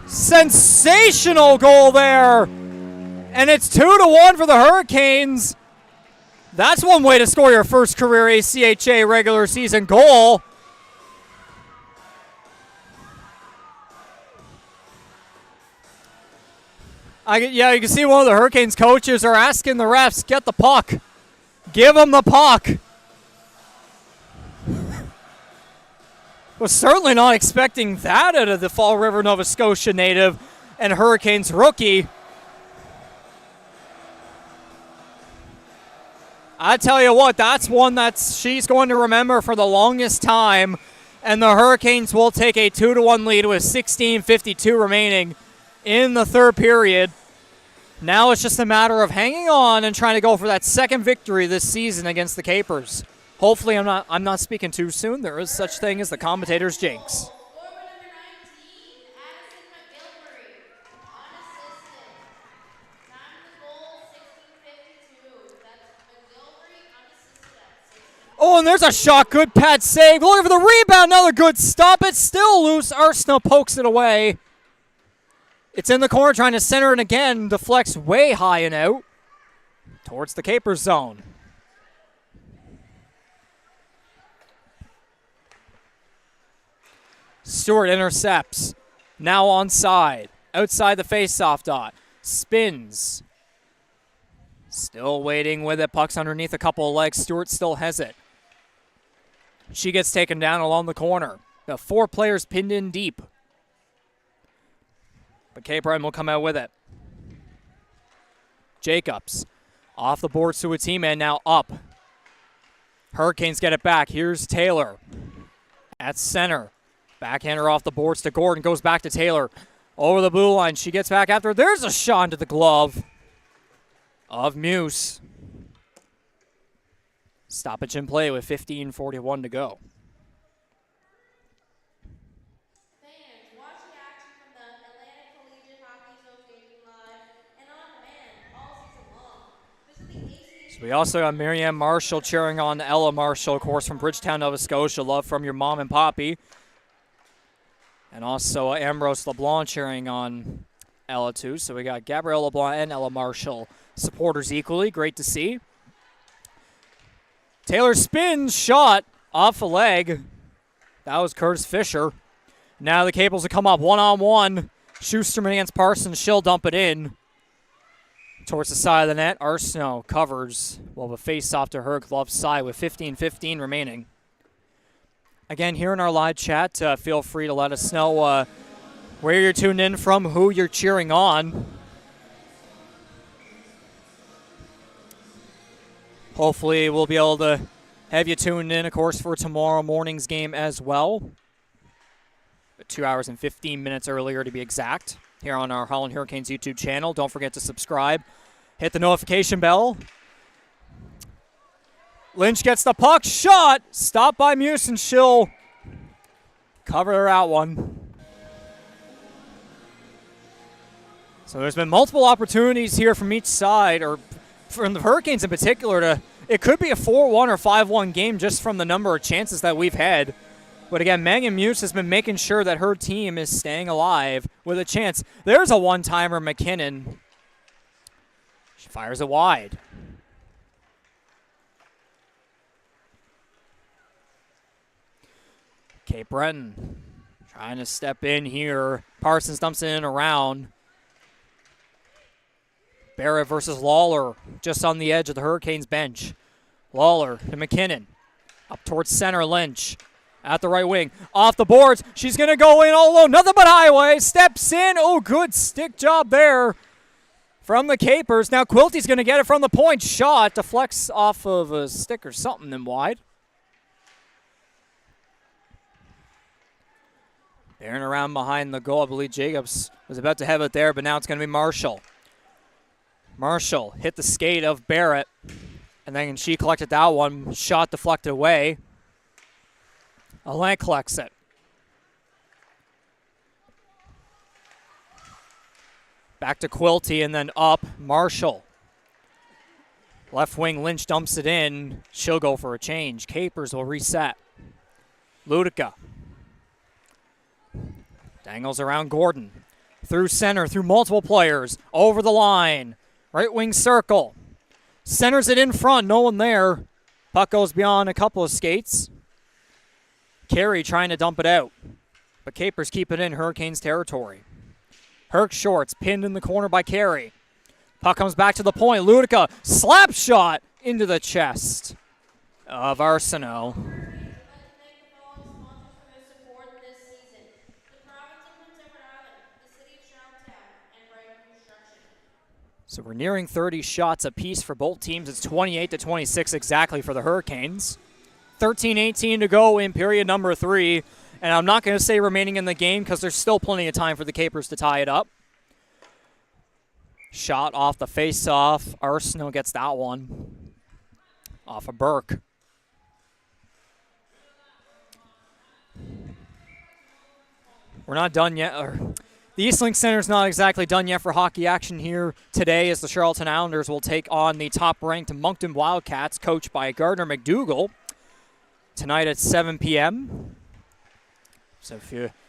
Sensational goal there. And it's 2-1 for the Hurricanes. That's one way to score your first career ACHA regular season goal. You can see one of the Hurricanes coaches are asking the refs, get the puck. Give them the puck. Was certainly not expecting that out of the Fall River, Nova Scotia native and Hurricanes rookie. I tell you what, that's one that she's going to remember for the longest time. And the Hurricanes will take a 2-1 lead with 16:52 remaining in the third period. Now it's just a matter of hanging on and trying to go for that second victory this season against the Capers. Hopefully I'm not speaking too soon. There is such thing as the commentator's jinx. Forward number 19, Addison McGilvery, unassisted. Time of the goal, 16:52. That's McGilvery unassisted at 16. Oh, and there's a shot. Good pad save. Looking for the rebound. Another good stop. It's still loose. Arsenault pokes it away. It's in the corner trying to center it again. Deflects way high and out towards the Capers zone. Stewart intercepts. Now onside. Outside the faceoff dot. Spins. Still waiting with it. Puck's underneath a couple of legs. Stewart still has it. She gets taken down along the corner. The 4 players pinned in deep. But Cape Breton will come out with it. Jacobs off the boards to a teammate, now up. Hurricanes get it back. Here's Taylor at center. Backhander off the boards to Gordon. Goes back to Taylor. Over the blue line. She gets back after. There's a shot into the glove of Muse. Stoppage in play with 15:41 to go. Fans, watch the action from the Atlantic Collegiate Hockey Association live and on demand all season long. Visit the ACHA. So we also got Marianne Marshall cheering on Ella Marshall, of course, from Bridgetown, Nova Scotia. Love from your mom and poppy. And also Ambrose LeBlanc cheering on Ella, too. So we got Gabrielle LeBlanc and Ella Marshall supporters equally. Great to see. Taylor spins, shot off a leg. That was Curtis Fisher. Now the Capels will come up one-on-one. Schusterman against Parsons. She'll dump it in towards the side of the net. Arsenault covers. Well, the face-off to her glove side with 15:15 remaining. Again, here in our live chat, feel free to let us know where you're tuned in from, who you're cheering on. Hopefully we'll be able to have you tuned in, of course, for tomorrow morning's game as well. 2 hours and 15 minutes earlier to be exact, here on our Holland Hurricanes YouTube channel. Don't forget to subscribe. Hit the notification bell. Lynch gets the puck. Shot. Stopped by Muse, and she'll cover out one. So there's been multiple opportunities here from each side, or from the Hurricanes in particular, it could be a 4-1 or 5-1 game just from the number of chances that we've had. But again, Megan Muse has been making sure that her team is staying alive with a chance. There's a one-timer, McKinnon. She fires it wide. Cape Breton trying to step in here. Parsons dumps it in around. Barrett versus Lawler, just on the edge of the Hurricanes bench. Lawler to McKinnon. Up towards center, Lynch. At the right wing. Off the boards. She's going to go in all alone. Nothing but highway. Steps in. Oh, good stick job there from the Capers. Now Quilty's going to get it from the point. Shot. Deflects off of a stick or something and wide. Bearing around behind the goal. I believe Jacobs was about to have it there, but now it's going to be Marshall. Marshall hit the skate of Barrett, and then she collected that one. Shot deflected away. Alain collects it. Back to Quilty and then up. Marshall. Left wing, Lynch dumps it in. She'll go for a change. Capers will reset. Ludica. Dangles around Gordon. Through center, through multiple players. Over the line. Right wing circle. Centers it in front. No one there. Puck goes beyond a couple of skates. Carey trying to dump it out. But Capers keep it in Hurricanes territory. Herc shorts pinned in the corner by Carey. Puck comes back to the point. Ludica slap shot into the chest of Arsenault. So we're nearing 30 shots apiece for both teams. It's 28-26 exactly for the Hurricanes. 13-18 to go in period number 3. And I'm not going to say remaining in the game because there's still plenty of time for the Capers to tie it up. Shot off the face-off. Arsenault gets that one. Off of Burke. We're not done yet. The Eastlink Center's not exactly done yet for hockey action here today as the Charlottetown Islanders will take on the top-ranked Moncton Wildcats, coached by Gardner McDougall, tonight at 7 p.m. So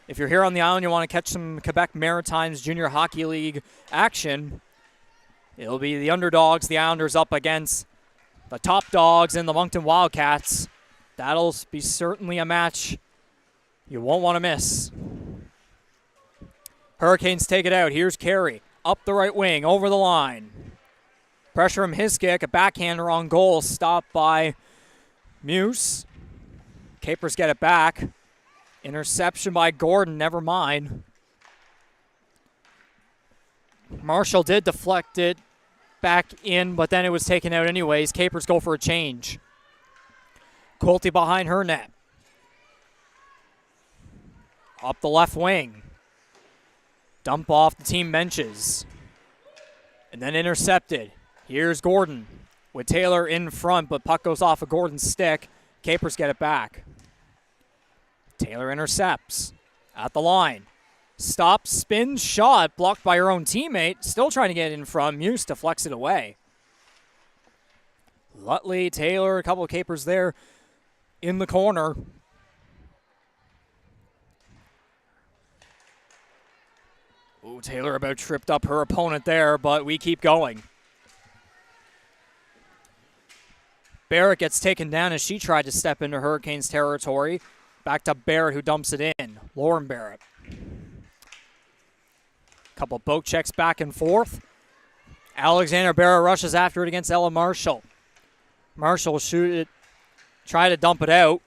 if you're here on the island, you want to catch some Quebec Maritimes Junior Hockey League action, it'll be the underdogs, the Islanders, up against the top dogs in the Moncton Wildcats. That'll be certainly a match you won't want to miss. Hurricanes take it out. Here's Carey. Up the right wing, over the line. Pressure from Hiskick, a backhander on goal, stopped by Muse. Capers get it back. Interception by Gordon, never mind. Marshall did deflect it back in, but then it was taken out anyways. Capers go for a change. Quilty behind her net. Up the left wing. Dump off the team benches. And then intercepted. Here's Gordon with Taylor in front, but puck goes off of Gordon's stick. Capers get it back. Taylor intercepts at the line. Stop, spin, shot, blocked by her own teammate. Still trying to get in front. Muse deflects it away. Lutley, Taylor, a couple of Capers there in the corner. Ooh, Taylor about tripped up her opponent there, but we keep going. Barrett gets taken down as she tried to step into Hurricanes territory. Back to Barrett, who dumps it in. Lauren Barrett. Couple boat checks back and forth. Alexander Barrett rushes after it against Ella Marshall. Marshall will shoot it, try to dump it out.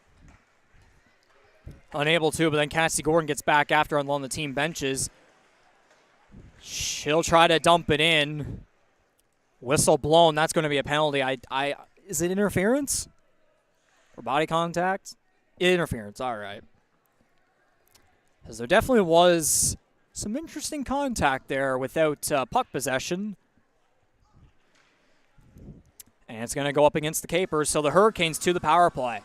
Unable to, but then Cassie Gordon gets back after on the team benches. She'll try to dump it in. Whistle blown. That's going to be a penalty. Is it interference? Or body contact? Interference. All right. Because there definitely was some interesting contact there without puck possession. And it's going to go up against the Capers. So the Hurricanes to the power play.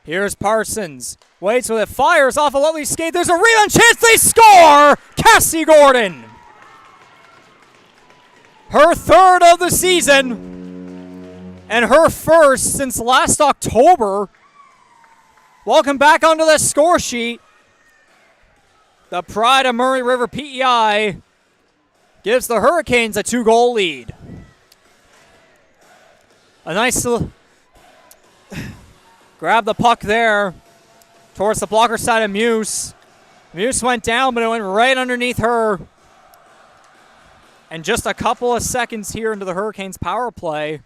Here's Parsons. Waits with it. Fires off a lovely skate. There's a rebound chance. They score! Cassie Gordon. Her third of the season. And her first since last October. Welcome back onto the score sheet. The pride of Murray River PEI gives the Hurricanes a 2-goal lead. A nice little... Grab the puck there towards the blocker side of Muse. Muse went down, but it went right underneath her. And just a couple of seconds here into the Hurricanes' power play.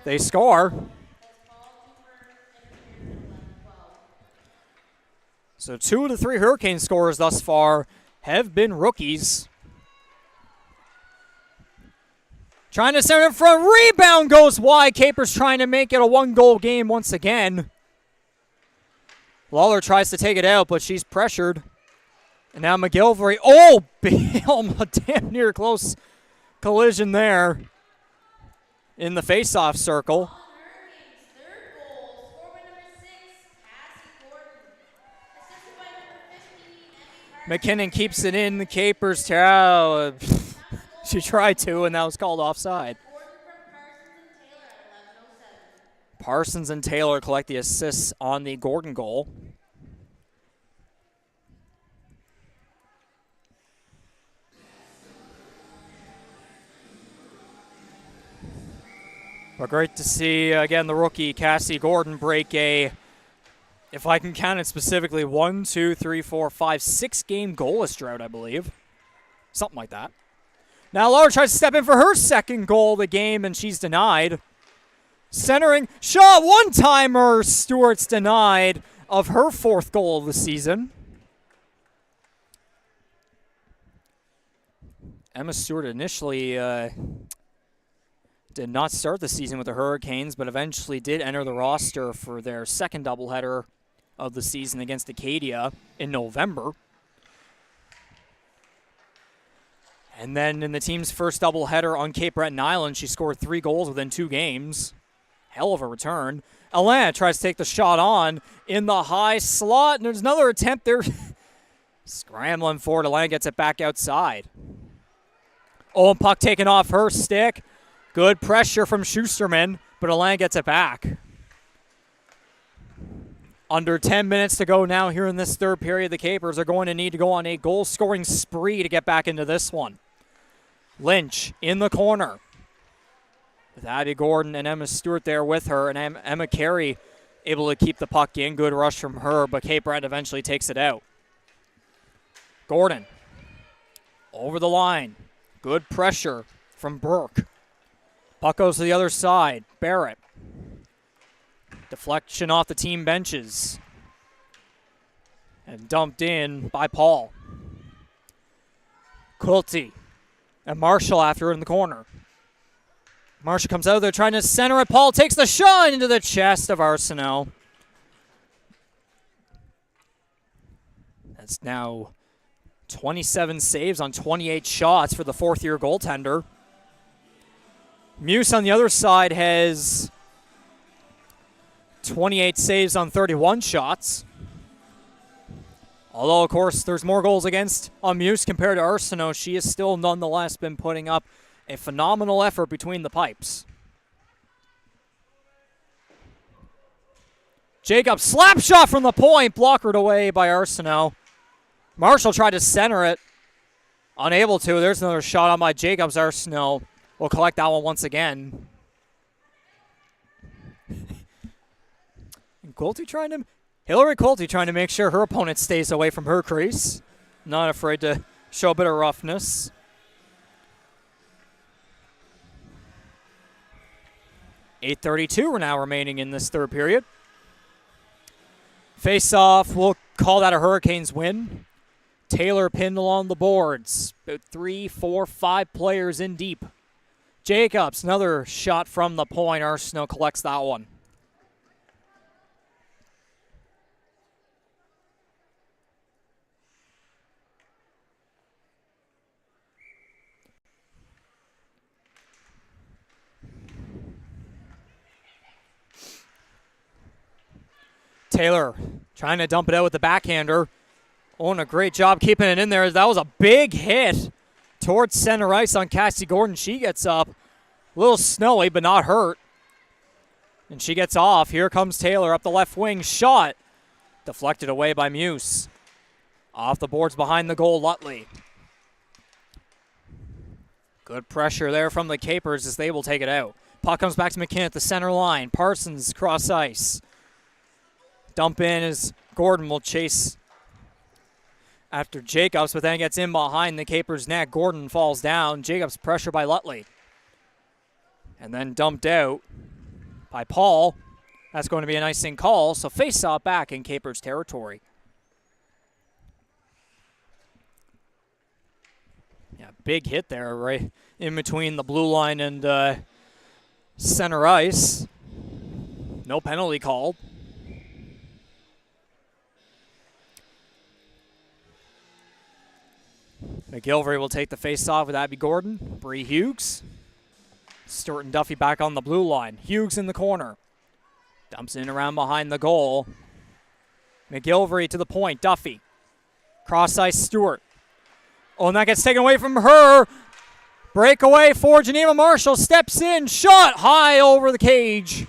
They score. So 2 of the 3 Hurricane scorers thus far have been rookies. Trying to send it in front. Rebound goes wide. Capers trying to make it a 1-goal game once again. Lawler tries to take it out, but she's pressured. And now McGilvery. Oh, a damn near close collision there in the face-off circle. McKinnon keeps it in the Capers. She tried to, and that was called offside. Parsons and Taylor collect the assists on the Gordon goal. But great to see, again, the rookie Cassie Gordon break a, if I can count it specifically, 1, 2, 3, 4, 5, 6 game goalless drought, I believe. Something like that. Now Laura tries to step in for her second goal of the game, and she's denied. Centering shot, one-timer. Stewart's denied of her fourth goal of the season. Emma Stewart initially did not start the season with the Hurricanes, but eventually did enter the roster for their second doubleheader of the season against Acadia in November. And then in the team's first doubleheader on Cape Breton Island, she scored 3 goals within 2 games. Hell of a return. Alain tries to take the shot on in the high slot, and there's another attempt there. Scrambling for it, Alain gets it back outside. Oh, and puck taken off her stick. Good pressure from Schusterman, but Alain gets it back. Under 10 minutes to go now here in this third period. The Capers are going to need to go on a goal-scoring spree to get back into this one. Lynch in the corner, with Abby Gordon and Emma Stewart there with her, and Emma Carey able to keep the puck in. Good rush from her, but Cape Breton eventually takes it out. Gordon over the line. Good pressure from Burke. Puck goes to the other side. Barrett. Deflection off the team benches. And dumped in by Paul. Quilty and Marshall after her in the corner. Marshall comes out there trying to center it. Paul takes the shot into the chest of Arsenault. That's now 27 saves on 28 shots for the fourth-year goaltender. Muse on the other side has 28 saves on 31 shots. Although, of course, there's more goals against on Muse compared to Arsenault, she has still nonetheless been putting up a phenomenal effort between the pipes. Jacob, slap shot from the point, blockered away by Arsenault. Marshall tried to center it. Unable to. There's another shot on by Jacobs. Arsenault will collect that one once again. And Hillary Quilty trying to make sure her opponent stays away from her crease. Not afraid to show a bit of roughness. .8:32 now remaining in this third period. Face-off, we'll call that a Hurricanes win. Taylor pinned along the boards. About 3, 4, 5 players in deep. Jacobs, another shot from the point. Arsenault collects that one. Taylor trying to dump it out with the backhander. Oh, and a great job keeping it in there. That was a big hit towards center ice on Cassie Gordon. She gets up. A little snowy, but not hurt. And she gets off. Here comes Taylor up the left wing. Shot. Deflected away by Muse. Off the boards behind the goal, Lutley. Good pressure there from the Capers as they will take it out. Puck comes back to McKinnon at the center line. Parsons cross ice. Dump in as Gordon will chase after Jacobs, but then gets in behind the Capers' net. Gordon falls down. Jacobs pressure by Lutley. And then dumped out by Paul. That's going to be an icing call, so face-off back in Capers' territory. Yeah, big hit there right in between the blue line and center ice. No penalty called. McGilvery will take the face-off with Abby Gordon. Bree Hughes. Stewart and Duffy back on the blue line. Hughes in the corner. Dumps in around behind the goal. McGilvery to the point. Duffy. Cross-ice Stewart. Oh, and that gets taken away from her. Breakaway for Geneva Marshall. Steps in. Shot high over the cage.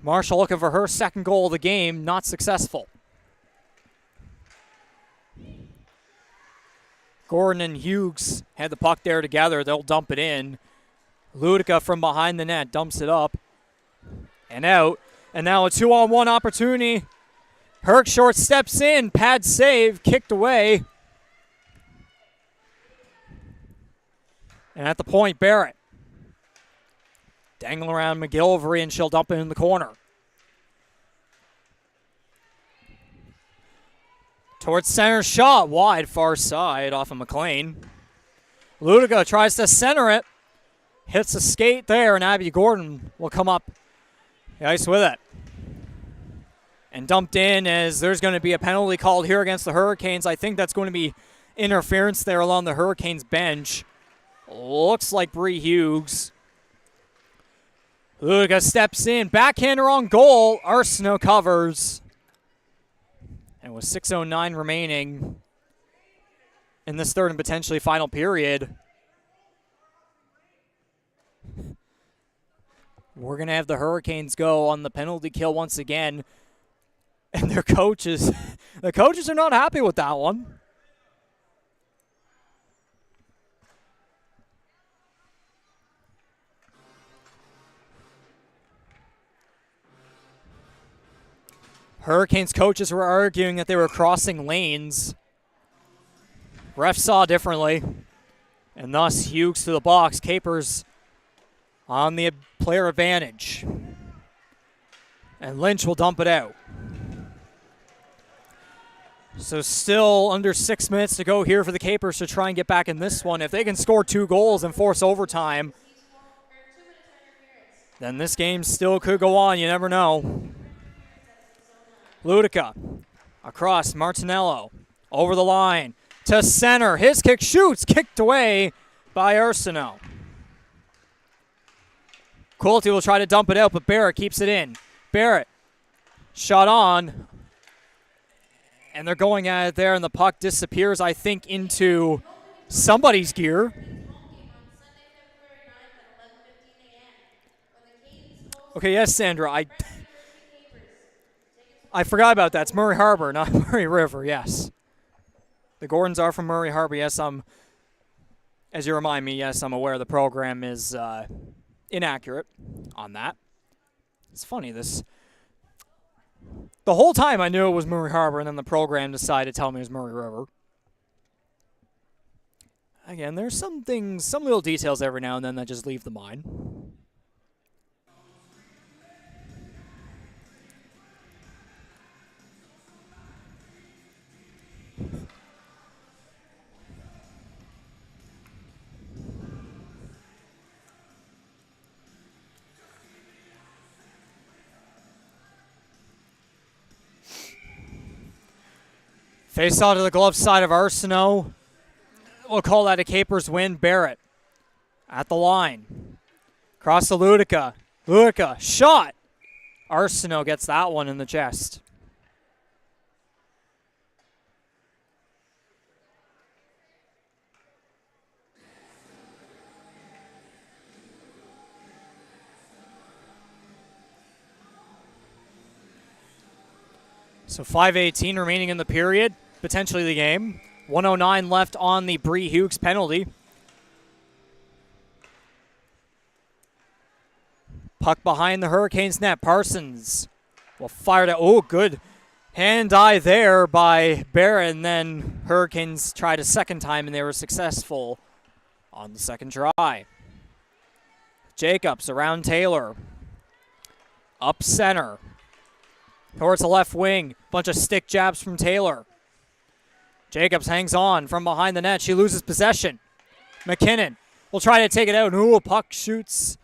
Marshall looking for her second goal of the game. Not successful. Gordon and Hughes had the puck there together. They'll dump it in. Ludica from behind the net dumps it up and out. And now a 2-on-1 opportunity. Herk short steps in. Pad save. Kicked away. And at the point, Barrett. Dangling around McGilvery, and she'll dump it in the corner. Towards center, shot wide, far side off of McLean. Ludica tries to center it. Hits a skate there, and Abby Gordon will come up the ice with it. And dumped in as there's going to be a penalty called here against the Hurricanes. I think that's going to be interference there along the Hurricanes bench. Looks like Bree Hughes. Ludica steps in, backhander on goal. Arsenault covers. And with 6:09 remaining in this third and potentially final period, we're going to have the Hurricanes go on the penalty kill once again. And their coaches, the coaches are not happy with that one. Hurricanes coaches were arguing that they were crossing lanes. Ref saw differently. And thus Hughes to the box. Capers on the player advantage. And Lynch will dump it out. So still under 6 minutes to go here for the Capers to try and get back in this one. If they can score 2 goals and force overtime, then this game still could go on. You never know. Ludica across Martinello. Over the line to center. His kick shoots. Kicked away by Arsenault. Quilty will try to dump it out, but Barrett keeps it in. Barrett shot on. And they're going at it there, and the puck disappears, I think, into somebody's gear. Okay, yes, Sandra, I forgot about that. It's Murray Harbor, not Murray River, yes. The Gordons are from Murray Harbor. Yes, as you remind me, yes, I'm aware the program is inaccurate on that. It's funny, the whole time I knew it was Murray Harbor, and then the program decided to tell me it was Murray River. Again, there's some things, some little details every now and then that just leave the mind. Face out to the glove side of Arsenault. We'll call that a Capers win. Barrett at the line. Cross to Ludica. Ludica, shot. Arsenault gets that one in the chest. So 5:18 remaining in the period. Potentially the game. 1:09 left on the Bree Hughes penalty. Puck behind the Hurricanes net. Parsons will fire to, oh, good hand-eye there by Barrett, and then Hurricanes tried a second time, and they were successful on the second try. Jacobs around Taylor. Up center. Towards the left wing. Bunch of stick jabs from Taylor. Jacobs hangs on from behind the net. She loses possession. McKinnon will try to take it out. Ooh, puck shoots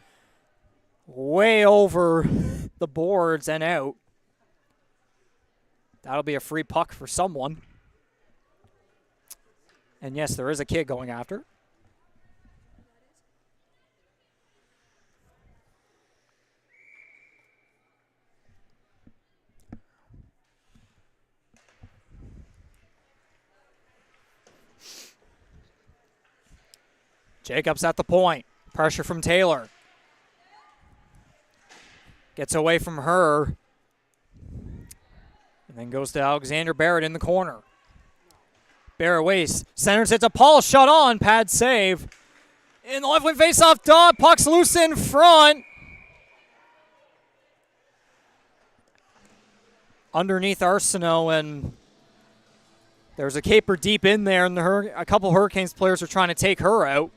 way over the boards and out. That'll be a free puck for someone. And yes, there is a kid going after. Jacobs at the point. Pressure from Taylor. Gets away from her. And then goes to Alexander Barrett in the corner. Barrett wastes. Centers it to Paul. Shot on. Pad save. In the left wing face-off dot. Puck's loose in front. Underneath Arsenault, and there's a caper deep in there, and a couple Hurricanes players are trying to take her out.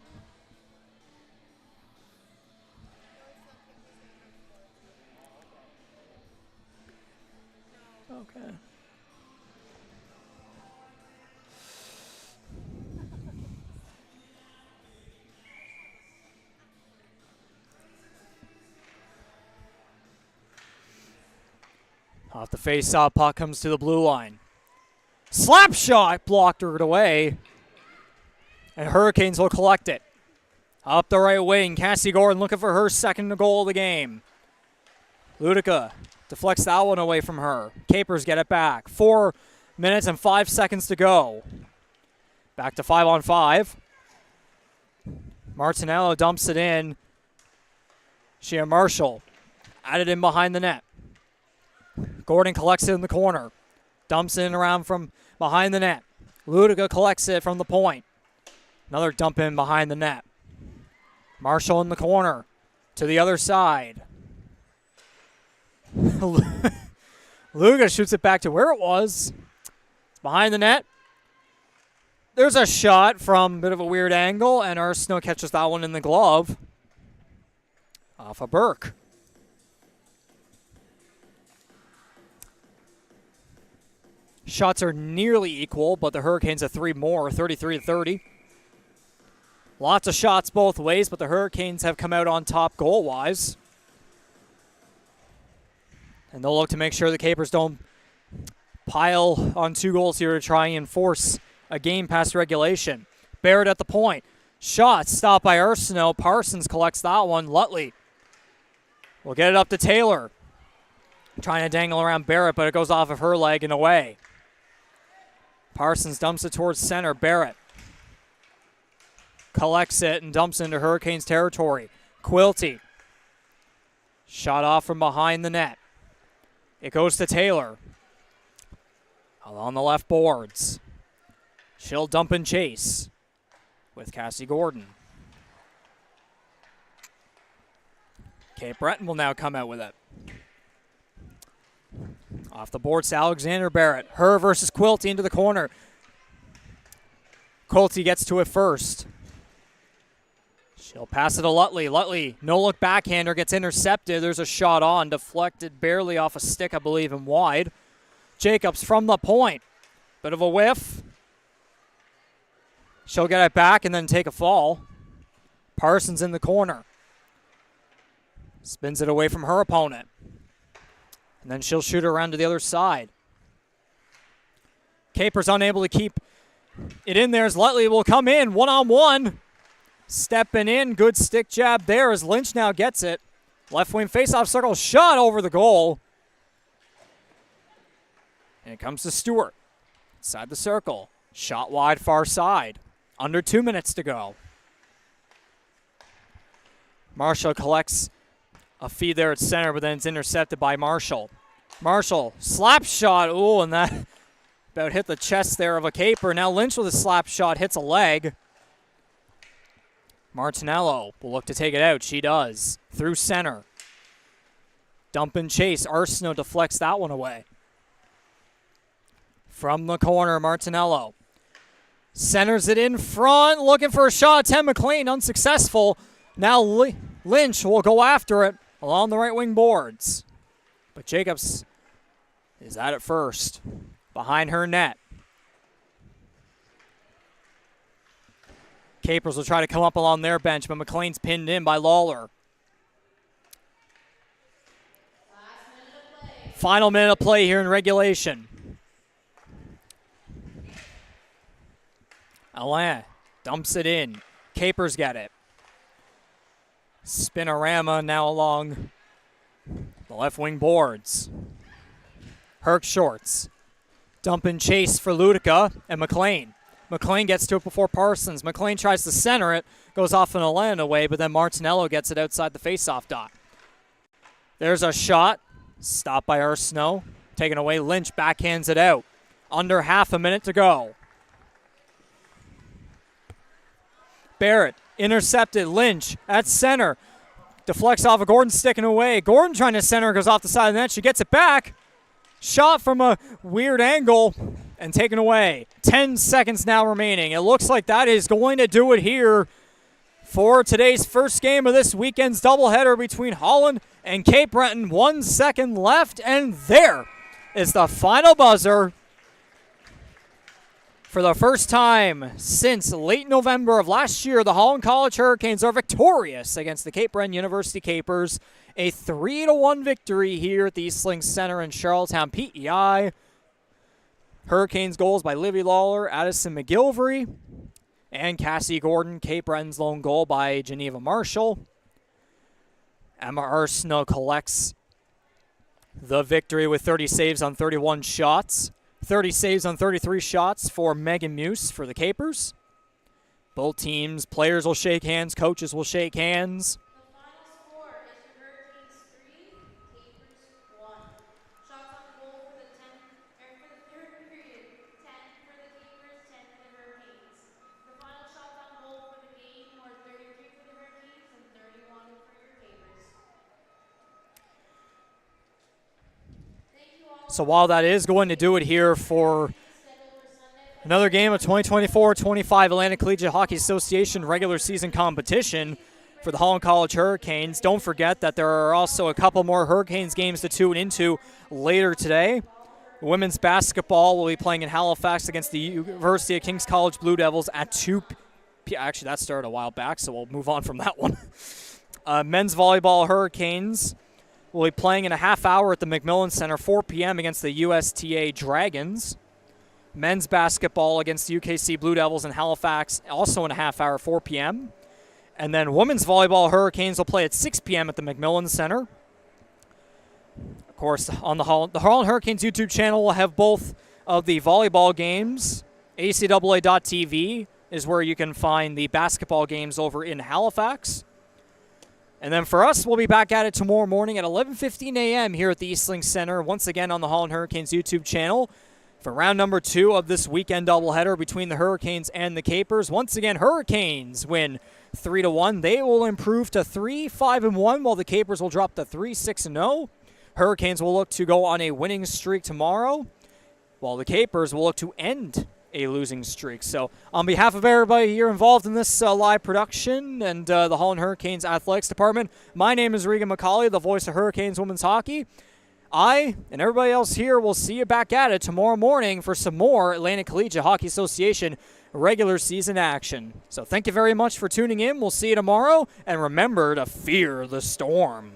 Off the face-off, puck comes to the blue line. Slap shot, blocked her away. And Hurricanes will collect it. Up the right wing, Cassie Gordon looking for her second goal of the game. Ludica deflects that one away from her. Capers get it back. 4 minutes and 5 seconds to go. Back to 5-on-5. Martinello dumps it in. Shea Marshall added in behind the net. Gordon collects it in the corner. Dumps it in around from behind the net. Ludica collects it from the point. Another dump in behind the net. Marshall in the corner to the other side. Ludica shoots it back to where it was. It's behind the net. There's a shot from a bit of a weird angle, and Arsenault catches that one in the glove. Off of Burke. Shots are nearly equal, but the Hurricanes have 3 more, 33-30. Lots of shots both ways, but the Hurricanes have come out on top goal-wise. And they'll look to make sure the Capers don't pile on 2 goals here to try and force a game past regulation. Barrett at the point. Shot stopped by Arsenault. Parsons collects that one. Lutley will get it up to Taylor. Trying to dangle around Barrett, but it goes off of her leg and away. Parsons dumps it towards center. Barrett collects it and dumps into Hurricanes territory. Quilty. Shot off from behind the net. It goes to Taylor. Along the left boards. She'll dump and chase with Cassie Gordon. Cape Breton will now come out with it. Off the boards to Alexander Barrett. Her versus Quilty into the corner. Quilty gets to it first. She'll pass it to Lutley. Lutley, no-look backhander, gets intercepted. There's a shot on, deflected barely off a stick, I believe, and wide. Jacobs from the point. Bit of a whiff. She'll get it back and then take a fall. Parsons in the corner. Spins it away from her opponent. And then she'll shoot it around to the other side. Capers unable to keep it in there as Lutley will come in one-on-one. Stepping in, good stick jab there as Lynch now gets it. Left wing faceoff circle, shot over the goal. And it comes to Stewart. Inside the circle. Shot wide far side. Under 2 minutes to go. Marshall collects a feed there at center, but then it's intercepted by Marshall. Marshall, slap shot. Ooh, and that about hit the chest there of a Caper. Now Lynch with a slap shot hits a leg. Martinello will look to take it out. She does. Through center. Dump and chase. Arsenault deflects that one away. From the corner, Martinello centers it in front, looking for a shot. Tim McLean unsuccessful. Now Lynch will go after it along the right wing boards. But Jacobs is at it first. Behind her net. Capers will try to come up along their bench, but McLean's pinned in by Lawler. Final minute of play here in regulation. Alain dumps it in. Capers get it. Spinorama now along the left wing boards. Herc shorts. Dump and chase for Ludica and McLean. McLean gets to it before Parsons. McLean tries to center it. Goes off an Alain away, but then Martinello gets it outside the faceoff dot. There's a shot. Stopped by Arsenault. Taken away. Lynch backhands it out. Under half a minute to go. Barrett intercepted. Lynch at center. Deflects off of Gordon, sticking away. Gordon trying to center, goes off the side of the net. She gets it back. Shot from a weird angle and taken away. 10 seconds now remaining. It looks like that is going to do it here for today's first game of this weekend's doubleheader between Holland and Cape Breton. 1 second left, and there is the final buzzer. For the first time since late November of last year, the Holland College Hurricanes are victorious against the Cape Breton University Capers. A 3-1 victory here at the Eastlink Center in Charlottetown, PEI. Hurricanes goals by Livy Lawler, Addison McGilvery, and Cassie Gordon. Cape Breton's lone goal by Geneva Marshall. Emma Arsenault collects the victory with 30 saves on 31 shots. 30 saves on 33 shots for Megan Muse for the Capers. Both teams, players will shake hands, coaches will shake hands. The final score is your Hurricanes 3, Capers 1. Shots on goal for the third period, 10 for the Capers, 10 for the Hurricanes. The final shots on goal for the game were 33 for the Hurricanes and 31 for your Capers. Thank you all. So while that is going to do it here for another game of 2024-25 Atlantic Collegiate Hockey Association regular season competition for the Holland College Hurricanes, don't forget that there are also a couple more Hurricanes games to tune into later today. Women's basketball will be playing in Halifax against the University of King's College Blue Devils at 2 p.m. Actually, that started a while back, so we'll move on from that one. Men's volleyball Hurricanes will be playing in a half hour at the McMillan Center, 4 p.m. against the USTA Dragons. Men's basketball against the UKC Blue Devils in Halifax, also in a half hour, 4 p.m. And then women's volleyball Hurricanes will play at 6 p.m. at the McMillan Center. Of course, on the Holland Hurricanes YouTube channel, we'll have both of the volleyball games. ACAA.tv is where you can find the basketball games over in Halifax. And then for us, we'll be back at it tomorrow morning at 11:15 a.m. here at the Eastlink Center, once again on the Holland Hurricanes YouTube channel, for round number 2 of this weekend doubleheader between the Hurricanes and the Capers. Once again, Hurricanes win 3-1. They will improve to 3-5-1, while the Capers will drop to 3-6-0. Hurricanes will look to go on a winning streak tomorrow, while the Capers will look to end a losing streak. So on behalf of everybody here involved in this live production and the Holland Hurricanes Athletics Department, my name is Regan McCauley, the voice of Hurricanes Women's Hockey. I and everybody else here will see you back at it tomorrow morning for some more Atlantic Collegiate Hockey Association regular season action. So thank you very much for tuning in. We'll see you tomorrow, and remember to fear the storm.